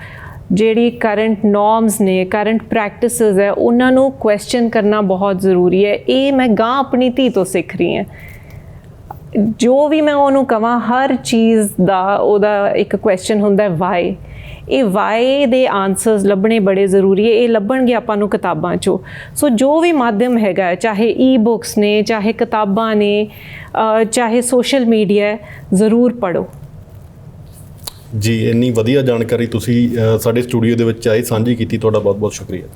ਜਿਹੜੀ ਕਰੰਟ ਨੋਰਮਸ ਨੇ, ਕਰੰਟ ਪ੍ਰੈਕਟਿਸਿਸ ਹੈ, ਉਹਨਾਂ ਨੂੰ ਕੁਐਸਚਨ ਕਰਨਾ ਬਹੁਤ ਜ਼ਰੂਰੀ ਹੈ। ਇਹ ਮੈਂ ਗਾਂ ਆਪਣੀ ਧੀ ਤੋਂ ਸਿੱਖ ਰਹੀ ਹਾਂ। ਜੋ ਵੀ ਮੈਂ ਉਹਨੂੰ ਕਹਾਂ, ਹਰ ਚੀਜ਼ ਦਾ ਉਹਦਾ ਇੱਕ ਕੁਐਸਚਨ ਹੁੰਦਾ ਵਾਈ। ਇਹ ਵਾਈ ਦੇ ਆਨਸਰਸ ਲੱਭਣੇ ਬੜੇ ਜ਼ਰੂਰੀ ਹੈ। ਇਹ ਲੱਭਣਗੇ ਆਪਾਂ ਨੂੰ ਕਿਤਾਬਾਂ 'ਚੋਂ। ਸੋ ਜੋ ਵੀ ਮਾਧਿਅਮ ਹੈਗਾ, ਚਾਹੇ ਈ ਬੁੱਕਸ ਨੇ, ਚਾਹੇ ਕਿਤਾਬਾਂ ਨੇ, ਚਾਹੇ ਸੋਸ਼ਲ ਮੀਡੀਆ, ਜ਼ਰੂਰ ਪੜ੍ਹੋ। ਜੀ, ਇੰਨੀ ਵਧੀਆ ਜਾਣਕਾਰੀ ਤੁਸੀਂ ਸਾਡੇ ਸਟੂਡੀਓ ਦੇ ਵਿੱਚ ਆਏ, ਸਾਂਝੀ ਕੀਤੀ, ਤੁਹਾਡਾ ਬਹੁਤ ਬਹੁਤ ਸ਼ੁਕਰੀਆ।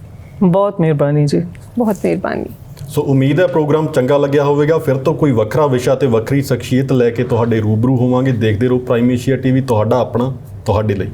ਬਹੁਤ ਮਿਹਰਬਾਨੀ ਜੀ। ਬਹੁਤ ਮਿਹਰਬਾਨੀ। ਸੋ ਉਮੀਦ ਹੈ ਪ੍ਰੋਗਰਾਮ ਚੰਗਾ ਲੱਗਿਆ ਹੋਵੇਗਾ। ਫਿਰ ਤੋਂ ਕੋਈ ਵੱਖਰਾ ਵਿਸ਼ਾ ਤੇ ਵੱਖਰੀ ਸ਼ਖਸੀਅਤ ਲੈ ਕੇ ਤੁਹਾਡੇ ਰੂਬਰੂ ਹੋਵਾਂਗੇ। ਦੇਖਦੇ ਰਹੋ ਪ੍ਰਾਈਮ ਏਸ਼ੀਆ ਟੀਵੀ, ਤੁਹਾਡਾ ਆਪਣਾ, ਤੁਹਾਡੇ ਲਈ।